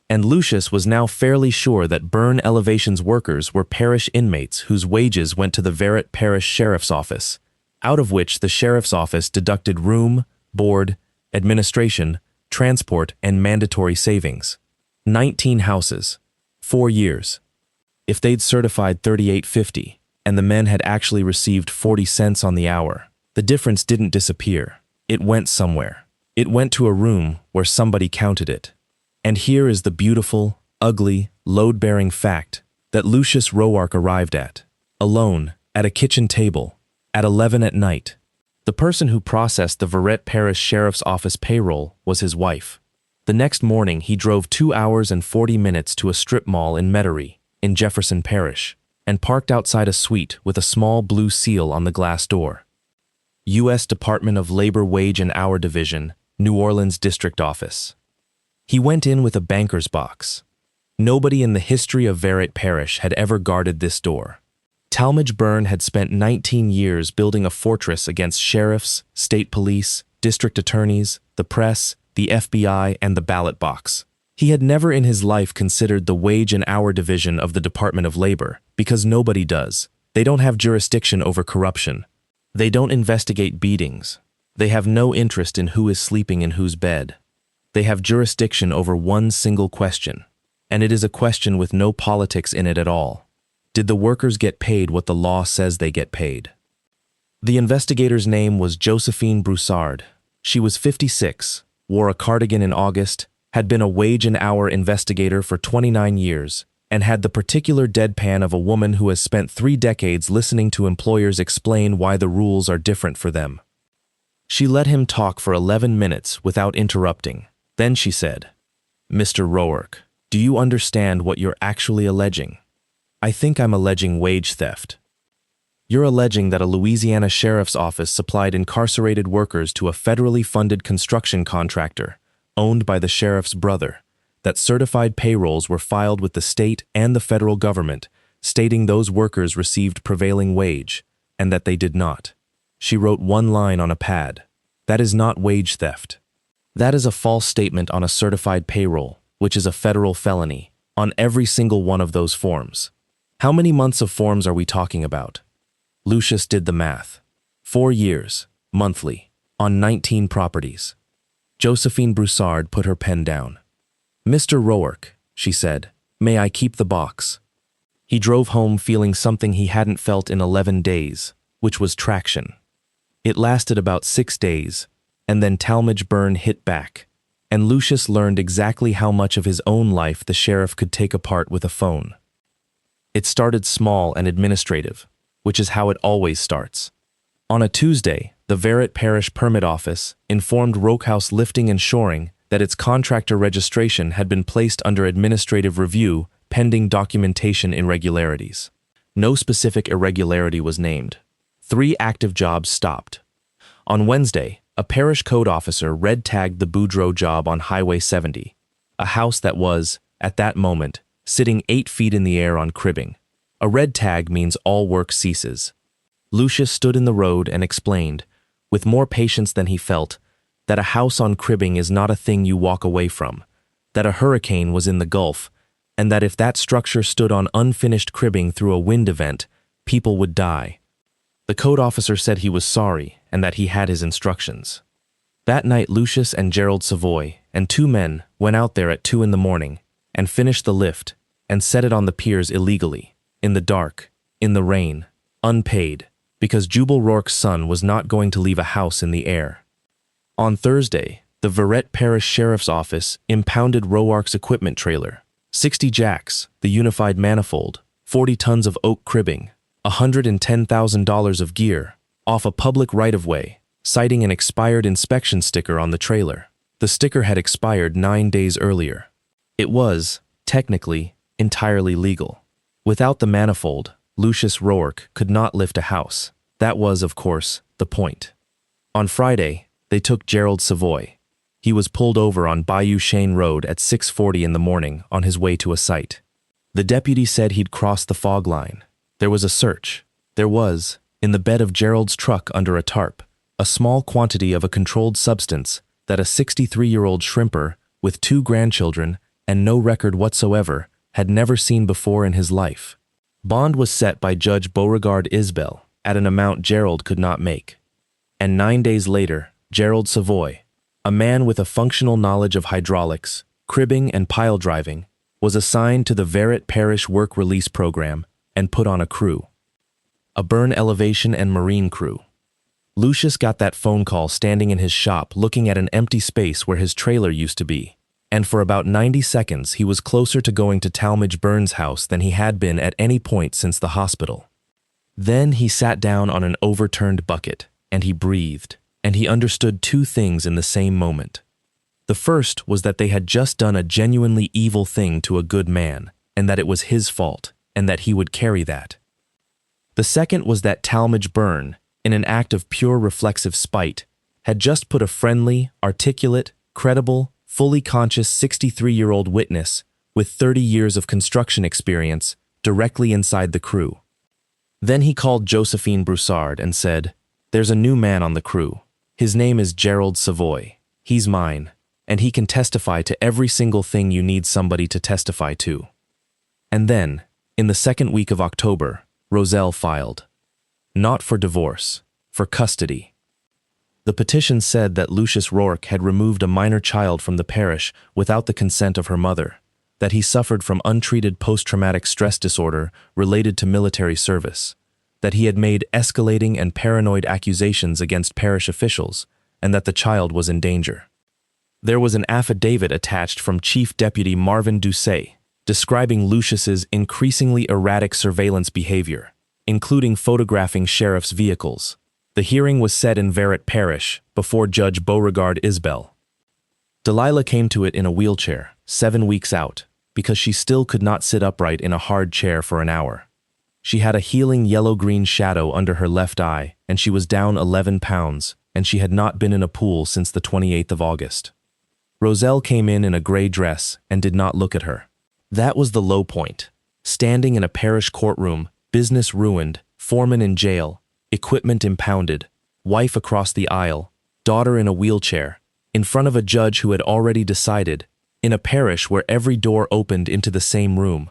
And Lucius was now fairly sure that Burn Elevation's workers were parish inmates whose wages went to the Verret Parish Sheriff's Office, out of which the Sheriff's Office deducted room, board, administration, transport, and mandatory savings. 19 houses. 4 years. If they'd certified $38.50, and the men had actually received 40 cents on the hour, the difference didn't disappear. It went somewhere. It went to a room where somebody counted it. And here is the beautiful, ugly, load-bearing fact that Lucius Roark arrived at, alone, at a kitchen table, at 11 at night. The person who processed the Verret Parish Sheriff's Office payroll was his wife. The next morning, he drove 2 hours and 40 minutes to a strip mall in Metairie, in Jefferson Parish, and parked outside a suite with a small blue seal on the glass door. U.S. Department of Labor Wage and Hour Division, New Orleans District Office. He went in with a banker's box. Nobody in the history of Verret Parish had ever guarded this door. Talmadge Burn had spent 19 years building a fortress against sheriffs, state police, district attorneys, the press, the FBI, and the ballot box. He had never in his life considered the Wage and Hour Division of the Department of Labor, because nobody does. They don't have jurisdiction over corruption. They don't investigate beatings. They have no interest in who is sleeping in whose bed. They have jurisdiction over one single question, and it is a question with no politics in it at all. Did the workers get paid what the law says they get paid? The investigator's name was Josephine Broussard. She was 56, wore a cardigan in August, had been a wage and hour investigator for 29 years, and had the particular deadpan of a woman who has spent 3 decades listening to employers explain why the rules are different for them. She let him talk for 11 minutes without interrupting. Then she said, "Mr. Roark, do you understand what you're actually alleging?" "I think I'm alleging wage theft." "You're alleging that a Louisiana sheriff's office supplied incarcerated workers to a federally funded construction contractor, owned by the sheriff's brother, that certified payrolls were filed with the state and the federal government, stating those workers received prevailing wage, and that they did not." She wrote one line on a pad. "That is not wage theft. That is a false statement on a certified payroll, which is a federal felony, on every single one of those forms." How many months of forms are we talking about? Lucius did the math. 4 years, monthly, on 19 properties. Josephine Broussard put her pen down. "Mr. Roark," she said, "may I keep the box?" He drove home feeling something he hadn't felt in 11 days, which was traction. It lasted about 6 days, and then Talmadge Burn hit back, and Lucius learned exactly how much of his own life the sheriff could take apart with a phone. It started small and administrative, which is how it always starts. On a Tuesday, the Verret Parish Permit Office informed Rokehouse Lifting and Shoring that its contractor registration had been placed under administrative review pending documentation irregularities. No specific irregularity was named. 3 active jobs stopped. On Wednesday, a parish code officer red-tagged the Boudreaux job on Highway 70, a house that was, at that moment, sitting 8 feet in the air on cribbing. A red tag means all work ceases. Lucius stood in the road and explained, with more patience than he felt, that a house on cribbing is not a thing you walk away from, that a hurricane was in the Gulf, and that if that structure stood on unfinished cribbing through a wind event, people would die. The code officer said he was sorry and that he had his instructions. That night, Lucius and Gerald Savoy and 2 men went out there at 2 in the morning and finished the lift and set it on the piers illegally, in the dark, in the rain, unpaid, because Jubal Roark's son was not going to leave a house in the air. On Thursday, the Verret Parish Sheriff's Office impounded Roark's equipment trailer, 60 jacks, the unified manifold, 40 tons of oak cribbing, $110,000 of gear, off a public right-of-way, citing an expired inspection sticker on the trailer. The sticker had expired 9 days earlier. It was, technically, entirely legal. Without the manifold, Lucius Roark could not lift a house. That was, of course, the point. On Friday, they took Gerald Savoy. He was pulled over on Bayou Chene Road at 6:40 in the morning on his way to a site. The deputy said he'd crossed the fog line. There was a search. There was, in the bed of Gerald's truck under a tarp, a small quantity of a controlled substance that a 63-year-old shrimper with 2 grandchildren and no record whatsoever, had never seen before in his life. Bond was set by Judge Beauregard Isbell at an amount Gerald could not make. And 9 days later, Gerald Savoy, a man with a functional knowledge of hydraulics, cribbing, and pile driving, was assigned to the Verret Parish Work Release Program and put on a crew. A burn elevation and marine crew. Lucius got that phone call standing in his shop looking at an empty space where his trailer used to be, and for about 90 seconds he was closer to going to Talmadge Burns' house than he had been at any point since the hospital. Then he sat down on an overturned bucket, and he breathed, and he understood two things in the same moment. The first was that they had just done a genuinely evil thing to a good man, and that it was his fault, and that he would carry that. The second was that Talmadge Burn, in an act of pure reflexive spite, had just put a friendly, articulate, credible, fully conscious 63-year-old witness with 30 years of construction experience directly inside the crew. Then he called Josephine Broussard and said, "There's a new man on the crew. His name is Gerald Savoy. He's mine, and he can testify to every single thing you need somebody to testify to." And then, in the second week of October, Roselle filed. Not for divorce, for custody. The petition said that Lucius Roark had removed a minor child from the parish without the consent of her mother, that he suffered from untreated post-traumatic stress disorder related to military service, that he had made escalating and paranoid accusations against parish officials, and that the child was in danger. There was an affidavit attached from Chief Deputy Marvin Doucet, describing Lucius's increasingly erratic surveillance behavior, including photographing sheriff's vehicles. The hearing was set in Verret Parish before Judge Beauregard Isbell. Delilah came to it in a wheelchair, 7 weeks out, because she still could not sit upright in a hard chair for an hour. She had a healing yellow-green shadow under her left eye, and she was down 11 pounds, and she had not been in a pool since the 28th of August. Roselle came in a gray dress and did not look at her. That was the low point. Standing in a parish courtroom, business ruined, foreman in jail, equipment impounded, wife across the aisle, daughter in a wheelchair, in front of a judge who had already decided, in a parish where every door opened into the same room.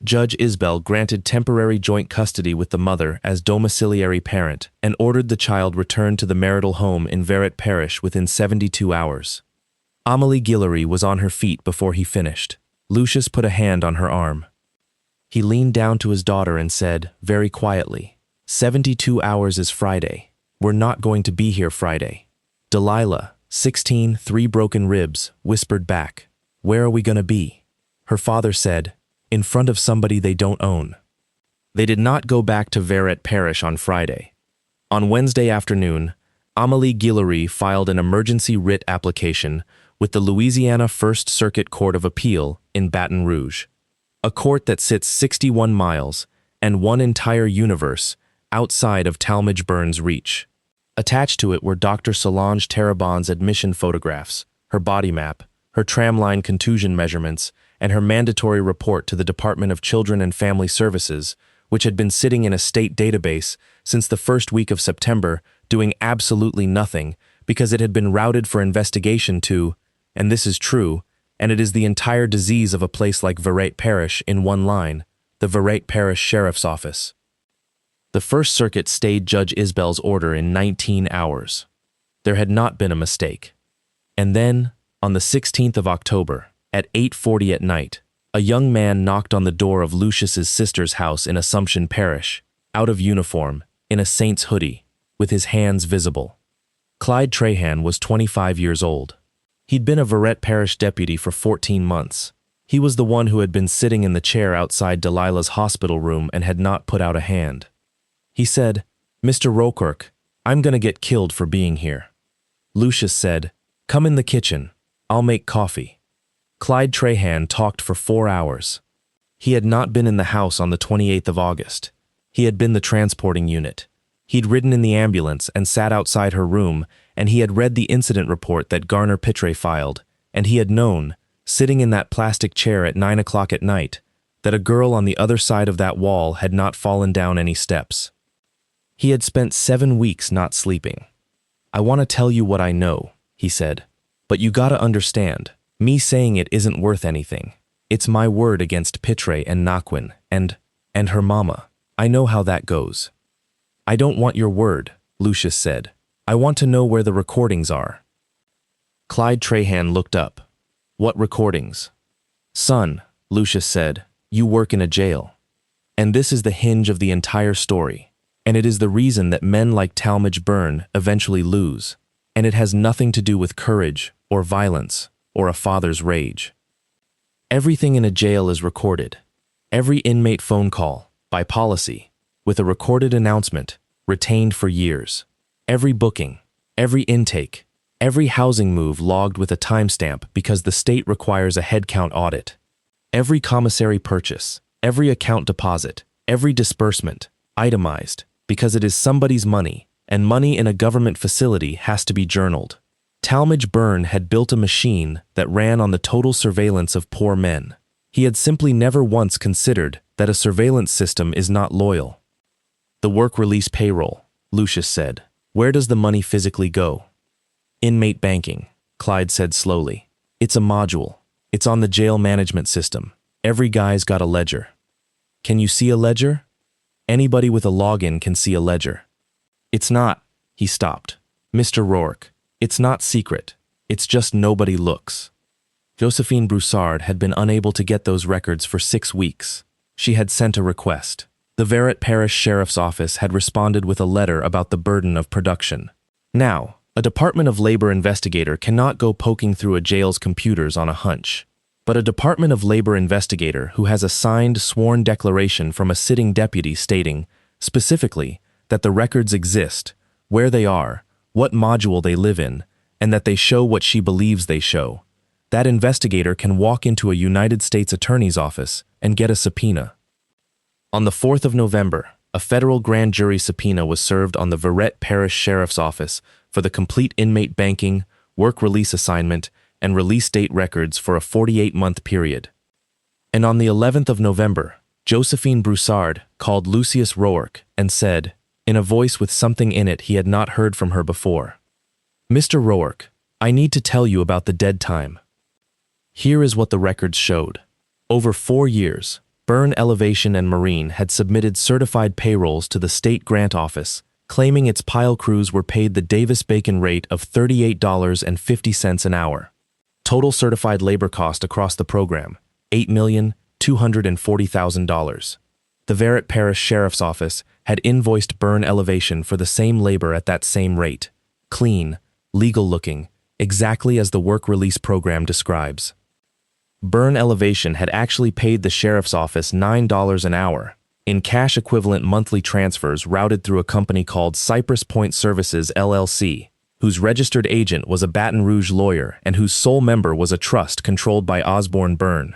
Judge Isbell granted temporary joint custody with the mother as domiciliary parent and ordered the child returned to the marital home in Verret Parish within 72 hours. Amelie Guillory was on her feet before he finished. Lucius put a hand on her arm. He leaned down to his daughter and said, very quietly, 72 hours is Friday. We're not going to be here Friday. Delilah, 16, 3 broken ribs, whispered back, where are we going to be? Her father said, in front of somebody they don't own. They did not go back to Verret Parish on Friday. On Wednesday afternoon, Amelie Guillory filed an emergency writ application with the Louisiana First Circuit Court of Appeal in Baton Rouge, a court that sits 61 miles and one entire universe outside of Talmadge Burns' reach. Attached to it were Dr. Solange Terrebonne's admission photographs, her body map, her tramline contusion measurements, and her mandatory report to the Department of Children and Family Services, which had been sitting in a state database since the first week of September, doing absolutely nothing because it had been routed for investigation to, and this is true, and it is the entire disease of a place like Verret Parish in one line, the Verret Parish Sheriff's Office. The First Circuit stayed Judge Isbell's order in 19 hours. There had not been a mistake. And then, on the 16th of October, at 8:40 at night, a young man knocked on the door of Lucius's sister's house in Assumption Parish, out of uniform, in a saint's hoodie, with his hands visible. Clyde Trahan was 25 years old. He'd been a Verret Parish deputy for 14 months. He was the one who had been sitting in the chair outside Delilah's hospital room and had not put out a hand. He said, "Mr. Roark, I'm going to get killed for being here." Lucius said, "Come in the kitchen. I'll make coffee." Clyde Trahan talked for 4 hours. He had not been in the house on the 28th of August. He had been the transporting unit. He'd ridden in the ambulance and sat outside her room, and he had read the incident report that Garner Pitre filed, and he had known, sitting in that plastic chair at 9 o'clock at night, that a girl on the other side of that wall had not fallen down any steps. He had spent 7 weeks not sleeping. "I want to tell you what I know," he said, "but you gotta understand. Me saying it isn't worth anything. It's my word against Pitre and Naquin and her mama. I know how that goes. I don't want your word, Lucius said. I want to know where the recordings are. Clyde Trahan looked up. What recordings? Son, Lucius said, you work in a jail. And this is the hinge of the entire story. And it is the reason that men like Talmadge Byrne eventually lose. And it has nothing to do with courage or violence or a father's rage. Everything in a jail is recorded. Every inmate phone call, by policy, with a recorded announcement, retained for years. Every booking, every intake, every housing move logged with a timestamp because the state requires a headcount audit. Every commissary purchase, every account deposit, every disbursement, itemized, because it is somebody's money, and money in a government facility has to be journaled. Talmadge Byrne had built a machine that ran on the total surveillance of poor men. He had simply never once considered that a surveillance system is not loyal. The work release payroll, Lucius said. Where does the money physically go? Inmate banking, Clyde said slowly. It's a module. It's on the jail management system. Every guy's got a ledger. Can you see a ledger? Anybody with a login can see a ledger. It's not, he stopped. Mr. Roark, it's not secret. It's just nobody looks. Josephine Broussard had been unable to get those records for 6 weeks. She had sent a request. The Verret Parish Sheriff's Office had responded with a letter about the burden of production. Now, a Department of Labor investigator cannot go poking through a jail's computers on a hunch. But a Department of Labor investigator who has a signed, sworn declaration from a sitting deputy stating, specifically, that the records exist, where they are, what module they live in, and that they show what she believes they show, that investigator can walk into a United States Attorney's office and get a subpoena. On the 4th of November, a federal grand jury subpoena was served on the Verret Parish Sheriff's Office for the complete inmate banking, work release assignment, and release date records for a 48-month period. And on the 11th of November, Josephine Broussard called Lucius Roark and said, in a voice with something in it he had not heard from her before, Mr. Roark, I need to tell you about the dead time. Here is what the records showed. Over 4 years, Byrne Elevation and Marine had submitted certified payrolls to the state grant office, claiming its pile crews were paid the Davis-Bacon rate of $38.50 an hour. Total certified labor cost across the program, $8,240,000. The Verret Parish Sheriff's Office had invoiced Byrne Elevation for the same labor at that same rate, clean, legal-looking, exactly as the work release program describes. Byrne Elevation had actually paid the sheriff's office $9 an hour in cash-equivalent monthly transfers routed through a company called Cypress Point Services, LLC, whose registered agent was a Baton Rouge lawyer and whose sole member was a trust controlled by Osborne Byrne.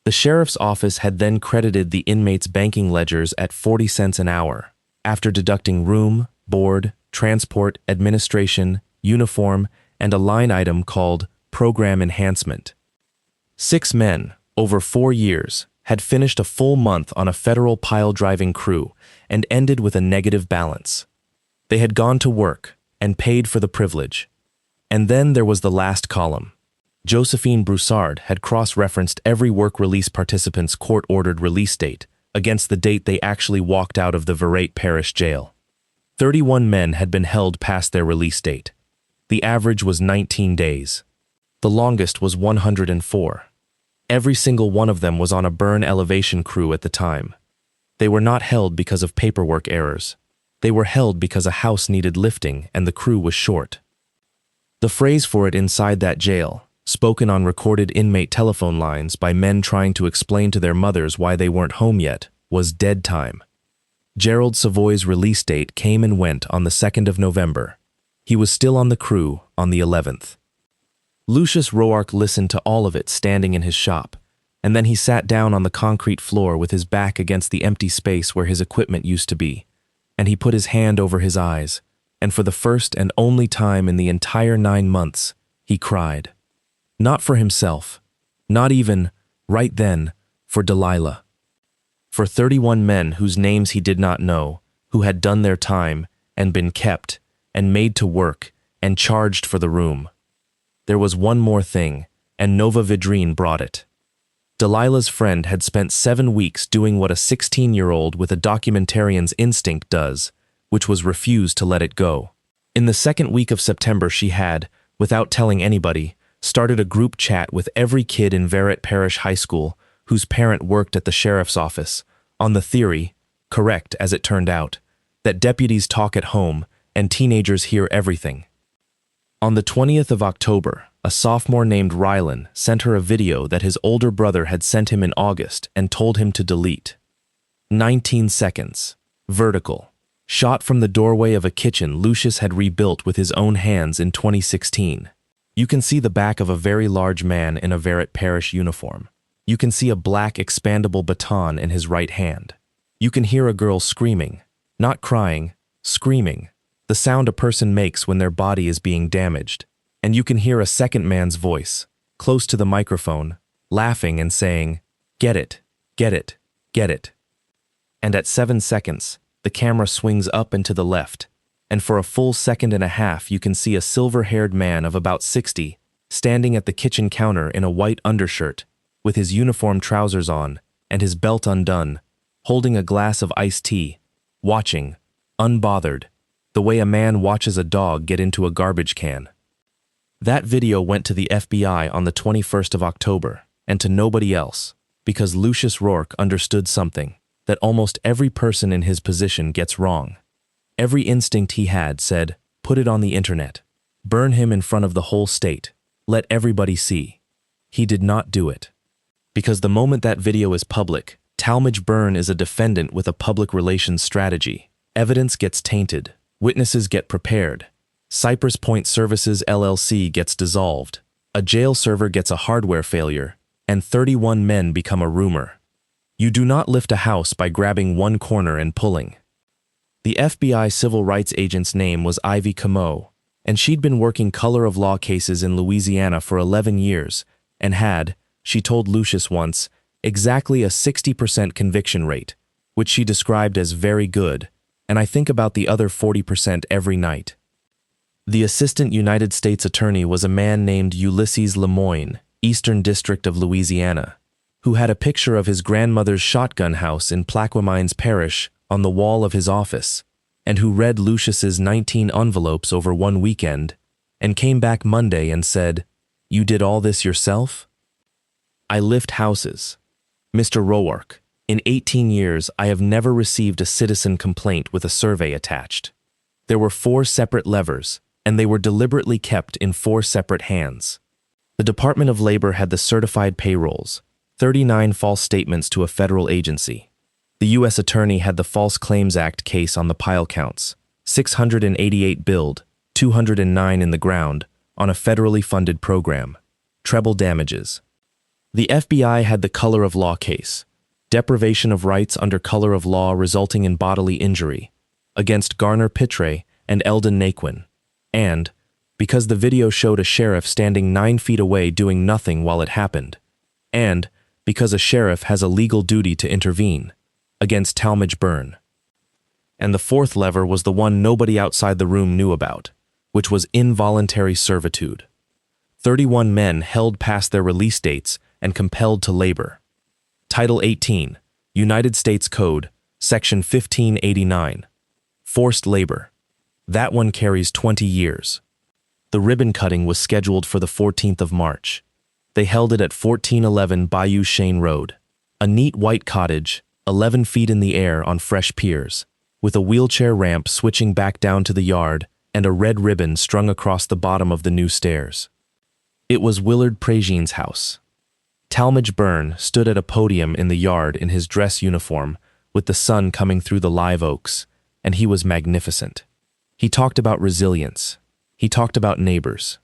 The sheriff's office had then credited the inmates' banking ledgers at 40 cents an hour, after deducting room, board, transport, administration, uniform, and a line item called Program Enhancement. 6 men, over 4 years, had finished a full month on a federal pile-driving crew and ended with a negative balance. They had gone to work and paid for the privilege. And then there was the last column. Josephine Broussard had cross-referenced every work release participant's court-ordered release date against the date they actually walked out of the Verret Parish jail. 31 men had been held past their release date. The average was 19 days. The longest was 104. Every single one of them was on a Byrne Elevation crew at the time. They were not held because of paperwork errors. They were held because a house needed lifting and the crew was short. The phrase for it inside that jail, spoken on recorded inmate telephone lines by men trying to explain to their mothers why they weren't home yet, was dead time. Gerald Savoy's release date came and went on the 2nd of November. He was still on the crew on the 11th. Lucius Roark listened to all of it standing in his shop, and then he sat down on the concrete floor with his back against the empty space where his equipment used to be, and he put his hand over his eyes, and for the first and only time in the entire 9 months, he cried. Not for himself, not even, right then, for Delilah. For 31 men whose names he did not know, who had done their time, and been kept, and made to work, and charged for the room. There was one more thing, and Nova Vidrine brought it. Delilah's friend had spent 7 weeks doing what a 16-year-old with a documentarian's instinct does, which was refuse to let it go. In the second week of September she had, without telling anybody, started a group chat with every kid in Parish High School whose parent worked at the sheriff's office, on the theory, correct as it turned out, that deputies talk at home and teenagers hear everything. On the 20th of October, a sophomore named Rylan sent her a video that his older brother had sent him in August and told him to delete. 19 seconds. Vertical. Shot from the doorway of a kitchen Lucius had rebuilt with his own hands in 2016. You can see the back of a very large man in a Parish uniform. You can see a black expandable baton in his right hand. You can hear a girl screaming, not crying, screaming, the sound a person makes when their body is being damaged. And you can hear a second man's voice, close to the microphone, laughing and saying, "Get it, get it, get it." And at 7 seconds, the camera swings up and to the left, and for a full second and a half you can see a silver-haired man of about 60, standing at the kitchen counter in a white undershirt, with his uniform trousers on and his belt undone, holding a glass of iced tea, watching, unbothered, the way a man watches a dog get into a garbage can. That video went to the FBI on the 21st of October, and to nobody else, because Lucius Roark understood something that almost every person in his position gets wrong. Every instinct he had said, put it on the internet, burn him in front of the whole state, let everybody see. He did not do it. Because the moment that video is public, Talmadge Byrne is a defendant with a public relations strategy. Evidence gets tainted, witnesses get prepared, Cypress Point Services LLC gets dissolved, a jail server gets a hardware failure, and 31 men become a rumor. You do not lift a house by grabbing one corner and pulling. The FBI civil rights agent's name was Ivy Camo, and she'd been working color of law cases in Louisiana for 11 years and had, she told Lucius once, exactly a 60% conviction rate, which she described as very good, and I think about the other 40% every night. The assistant United States attorney was a man named Ulysses Lemoyne, Eastern District of Louisiana, who had a picture of his grandmother's shotgun house in Plaquemines Parish on the wall of his office, and who read Lucius's 19 envelopes over one weekend, and came back Monday and said, "You did all this yourself?" I lift houses. Mr. Roark, in 18 years I have never received a citizen complaint with a survey attached. There were 4 separate levers, and they were deliberately kept in 4 separate hands. The Department of Labor had the certified payrolls, 39 false statements to a federal agency. The U.S. Attorney had the False Claims Act case on the pile counts, 688 billed, 209 in the ground, on a federally funded program. Treble damages. The FBI had the color of law case, deprivation of rights under color of law resulting in bodily injury, against Garner Pitre and Eldon Naquin. And, because the video showed a sheriff standing 9 feet away doing nothing while it happened, and because a sheriff has a legal duty to intervene, against Talmadge Byrne. And the 4th lever was the one nobody outside the room knew about, which was involuntary servitude. 31 men held past their release dates and compelled to labor. Title 18, United States Code, Section 1589. Forced labor. That one carries 20 years. The ribbon cutting was scheduled for the 14th of March. They held it at 1411 Bayou Cheyne Road, a neat white cottage, 11 feet in the air on fresh piers, with a wheelchair ramp switching back down to the yard and a red ribbon strung across the bottom of the new stairs. It was Willard Prejean's house. Talmadge Byrne stood at a podium in the yard in his dress uniform with the sun coming through the live oaks, and he was magnificent. He talked about resilience. He talked about neighbors.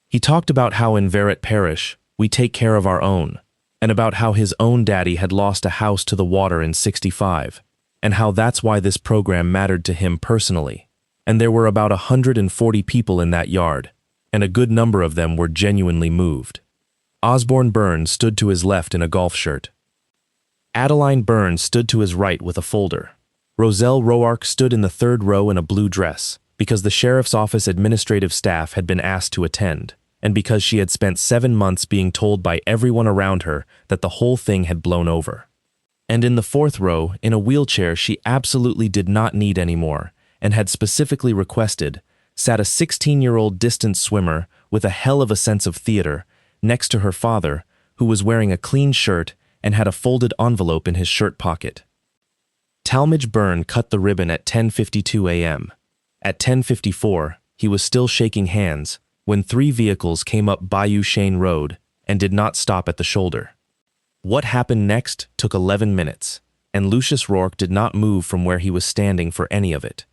He talked about how in Parish we take care of our own, and about how his own daddy had lost a house to the water in '65, and how that's why this program mattered to him personally. And there were about 140 people in that yard, and a good number of them were genuinely moved. Osborne Byrne stood to his left in a golf shirt. Adeline Byrne stood to his right with a folder. Roselle Roark stood in the 3rd row in a blue dress, because the sheriff's office administrative staff had been asked to attend. and because she had spent 7 months being told by everyone around her that the whole thing had blown over. And in the fourth row, in a wheelchair she absolutely did not need anymore, and had specifically requested, sat a 16-year-old distance swimmer with a hell of a sense of theater, next to her father, who was wearing a clean shirt and had a folded envelope in his shirt pocket. Talmadge Byrne cut the ribbon at 10:52 a.m. At 10:54, he was still shaking hands when 3 vehicles came up Bayou Chene Road and did not stop at the shoulder. What happened next took 11 minutes, and Lucius Roark did not move from where he was standing for any of it.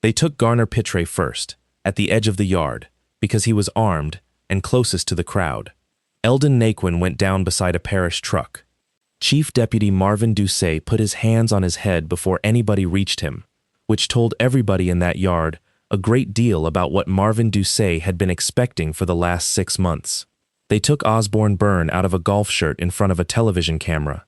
They took Garner Pitre first, at the edge of the yard, because he was armed and closest to the crowd. Eldon Naquin went down beside a Parish truck. Chief Deputy Marvin Doucet put his hands on his head before anybody reached him, which told everybody in that yard a great deal about what Marvin Doucet had been expecting for the last 6 months. They took Osborne Byrne out of a golf shirt in front of a television camera.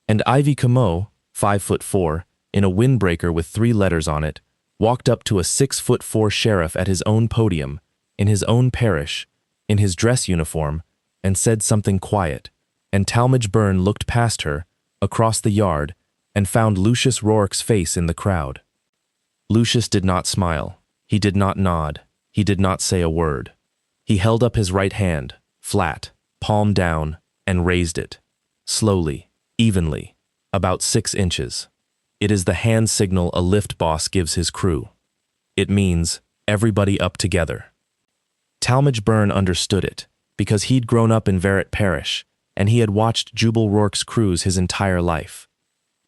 And Ivy Comeau, 5'4", in a windbreaker with 3 letters on it, walked up to a 6'4" sheriff at his own podium, in his own parish, in his dress uniform, and said something quiet, and Talmadge Byrne looked past her, across the yard, and found Lucius Roark's face in the crowd. Lucius did not smile. He did not nod. He did not say a word. He held up his right hand, flat, palm down, and raised it, slowly, evenly, about 6 inches. It is the hand signal a lift boss gives his crew. It means, everybody up together. Talmadge Byrne understood it, because he'd grown up in Verret Parish, and he had watched Jubal Roark's crews his entire life.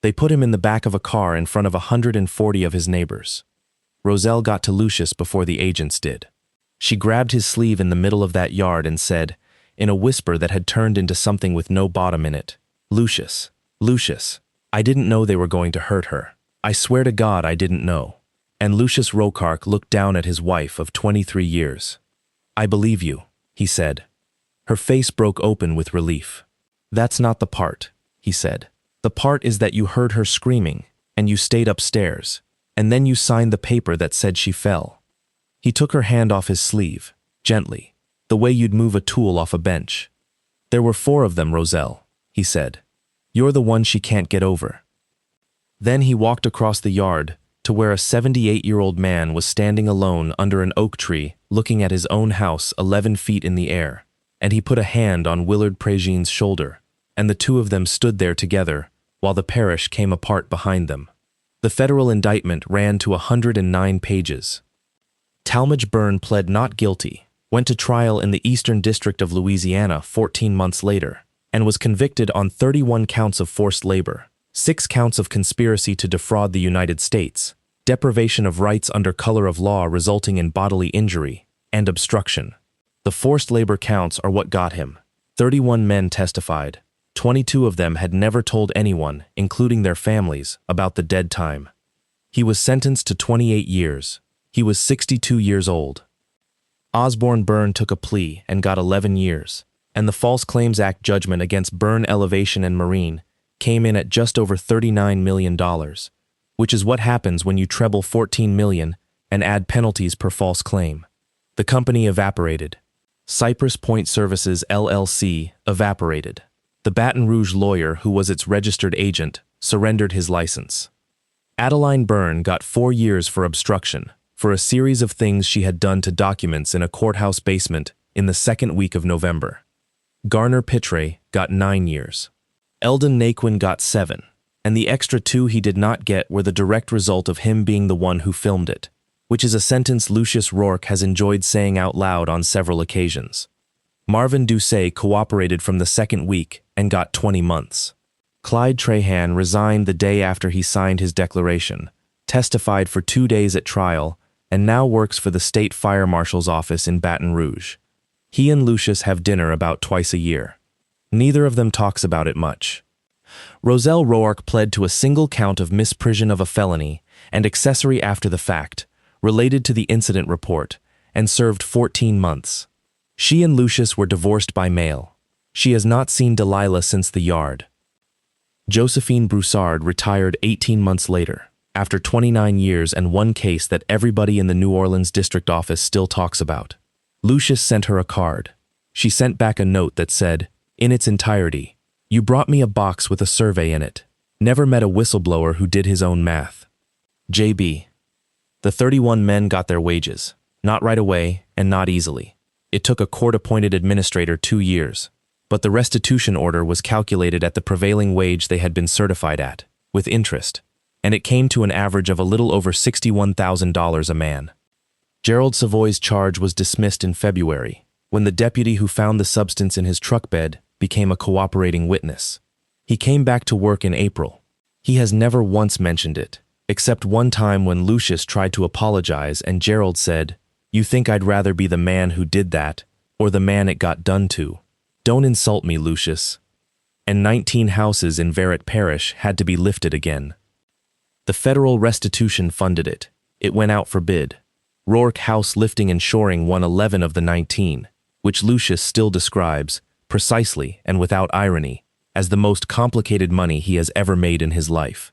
They put him in the back of a car in front of 140 of his neighbors. Roselle got to Lucius before the agents did. She grabbed his sleeve in the middle of that yard and said, in a whisper that had turned into something with no bottom in it, "Lucius, Lucius, I didn't know they were going to hurt her. I swear to God I didn't know." And Lucius Roark looked down at his wife of 23 years. "I believe you," he said. Her face broke open with relief. "That's not the part," he said. "The part is that you heard her screaming, and you stayed upstairs, and then you signed the paper that said she fell." He took her hand off his sleeve, gently, the way you'd move a tool off a bench. "There were 4 of them, Roselle," he said. "You're the one she can't get over." Then he walked across the yard to where a 78-year-old man was standing alone under an oak tree looking at his own house 11 feet in the air, and he put a hand on Willard Prejean's shoulder, and the 2 of them stood there together while the parish came apart behind them. The federal indictment ran to 109 pages. Talmadge Byrne pled not guilty, went to trial in the Eastern District of Louisiana 14 months later, and was convicted on 31 counts of forced labor, 6 counts of conspiracy to defraud the United States, deprivation of rights under color of law resulting in bodily injury, and obstruction. The forced labor counts are what got him. 31 men testified. 22 of them had never told anyone, including their families, about the dead time. He was sentenced to 28 years. He was 62 years old. Osborne Byrne took a plea and got 11 years, and the False Claims Act judgment against Byrne Elevation and Marine came in at just over $39 million, which is what happens when you treble $14 million and add penalties per false claim. The company evaporated. Cypress Point Services LLC evaporated. The Baton Rouge lawyer who was its registered agent surrendered his license. Adeline Byrne got 4 years for obstruction for a series of things she had done to documents in a courthouse basement in the 2nd week of November. Garner Pitre got 9 years. Eldon Naquin got 7, and the extra 2 he did not get were the direct result of him being the one who filmed it, which is a sentence Lucius Roark has enjoyed saying out loud on several occasions. Marvin Doucet cooperated from the 2nd week and got 20 months. Clyde Trahan resigned the day after he signed his declaration, testified for 2 days at trial, and now works for the state fire marshal's office in Baton Rouge. He and Lucius have dinner about twice a year. Neither of them talks about it much. Roselle Roark pled to a single count of misprision of a felony and accessory after the fact, related to the incident report, and served 14 months. She and Lucius were divorced by mail. She has not seen Delilah since the yard. Josephine Broussard retired 18 months later, after 29 years and 1 case that everybody in the New Orleans district office still talks about. Lucius sent her a card. She sent back a note that said, in its entirety, "You brought me a box with a survey in it. Never met a whistleblower who did his own math. JB." The 31 men got their wages, not right away and not easily. It took a court-appointed administrator 2 years, but the restitution order was calculated at the prevailing wage they had been certified at, with interest, and it came to an average of a little over $61,000 a man. Gerald Savoy's charge was dismissed in February, when the deputy who found the substance in his truck bed became a cooperating witness. He came back to work in April. He has never once mentioned it, except one time when Lucius tried to apologize and Gerald said, "You think I'd rather be the man who did that, or the man it got done to? Don't insult me, Lucius." And 19 houses in Parish had to be lifted again. The federal restitution funded it. It went out for bid. Roark House Lifting and Shoring won 11 of the 19, which Lucius still describes, precisely and without irony, as the most complicated money he has ever made in his life.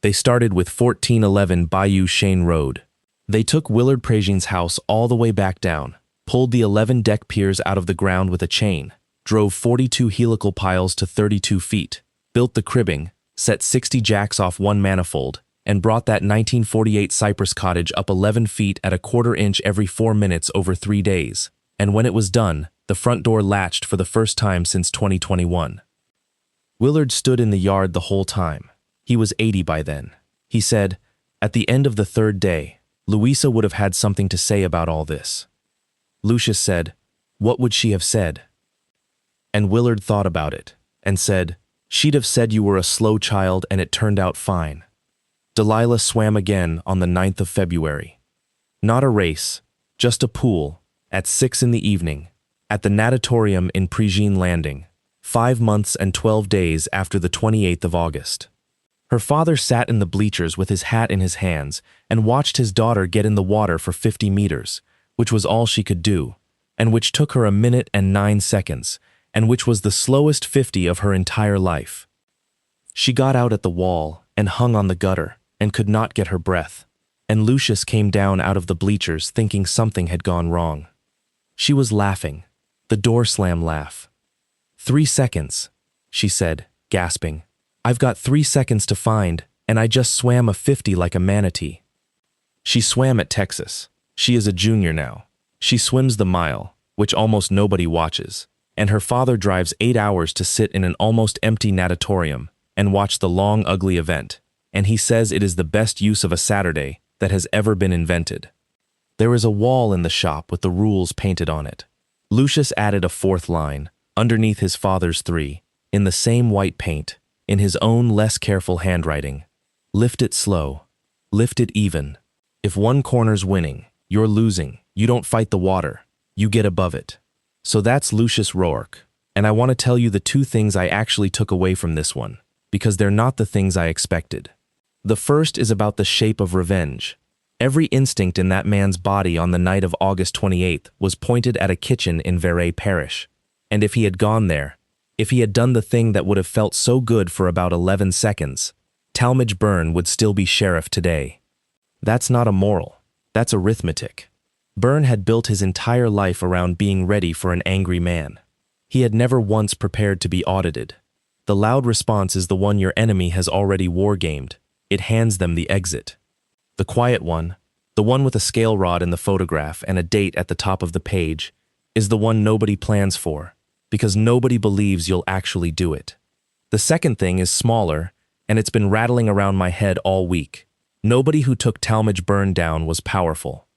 They started with 1411 Bayou Cheyne Road. They took Willard Prejean's house all the way back down, pulled the 11 deck piers out of the ground with a chain, drove 42 helical piles to 32 feet, built the cribbing, set 60 jacks off one manifold, and brought that 1948 cypress cottage up 11 feet at a quarter inch every 4 minutes over 3 days. And when it was done, the front door latched for the first time since 2021. Willard stood in the yard the whole time. He was 80 by then. He said, at the end of the 3rd day, Louisa would have had something to say about all this. Lucius said, "What would she have said?" And Willard thought about it, and said, "She'd have said you were a slow child and it turned out fine." Delilah swam again on the 9th of February. Not a race, just a pool, at 6 in the evening, at the natatorium in Prejean Landing, 5 months and 12 days after the 28th of August. Her father sat in the bleachers with his hat in his hands and watched his daughter get in the water for 50 meters, which was all she could do, and which took her 1 minute and 9 seconds, and which was the slowest 50 of her entire life. She got out at the wall and hung on the gutter and could not get her breath, and Lucius came down out of the bleachers thinking something had gone wrong. She was laughing, the door slam laugh. 3 seconds, she said, gasping. I've got 3 seconds to find, and I just swam a 50 like a manatee. She swam at Texas. She is a junior now. She swims the mile, which almost nobody watches, and her father drives 8 hours to sit in an almost empty natatorium and watch the long, ugly event, and he says it is the best use of a Saturday that has ever been invented. There is a wall in the shop with the rules painted on it. Lucius added a 4th line, underneath his father's 3, in the same white paint, in his own less careful handwriting. Lift it slow. Lift it even. If one corner's winning, you're losing. You don't fight the water. You get above it. So that's Lucius Roark, and I want to tell you the 2 things I actually took away from this one, because they're not the things I expected. The first is about the shape of revenge. Every instinct in that man's body on the night of August 28th was pointed at a kitchen in Parish, and if he had gone there, if he had done the thing that would have felt so good for about 11 seconds, Talmadge Byrne would still be sheriff today. That's not a moral, that's arithmetic. Byrne had built his entire life around being ready for an angry man. He had never once prepared to be audited. The loud response is the one your enemy has already wargamed. It hands them the exit. The quiet one, the one with a scale rod in the photograph and a date at the top of the page, is the one nobody plans for, because nobody believes you'll actually do it. The second thing is smaller, and it's been rattling around my head all week. Nobody who took Talmadge Byrne down was powerful.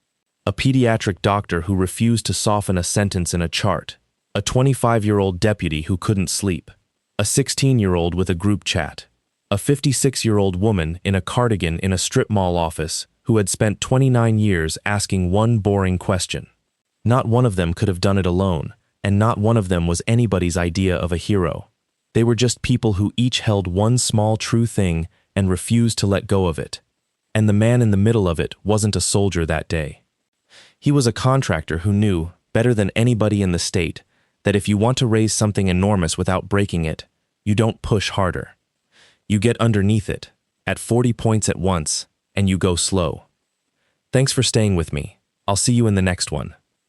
A pediatric doctor who refused to soften a sentence in a chart, a 25-year-old deputy who couldn't sleep, a 16-year-old with a group chat, a 56-year-old woman in a cardigan in a strip mall office who had spent 29 years asking one boring question. Not one of them could have done it alone, and not one of them was anybody's idea of a hero. They were just people who each held one small true thing and refused to let go of it. And the man in the middle of it wasn't a soldier that day. He was a contractor who knew, better than anybody in the state, that if you want to raise something enormous without breaking it, you don't push harder. You get underneath it, at 40 points at once, and you go slow. Thanks for staying with me. I'll see you in the next one.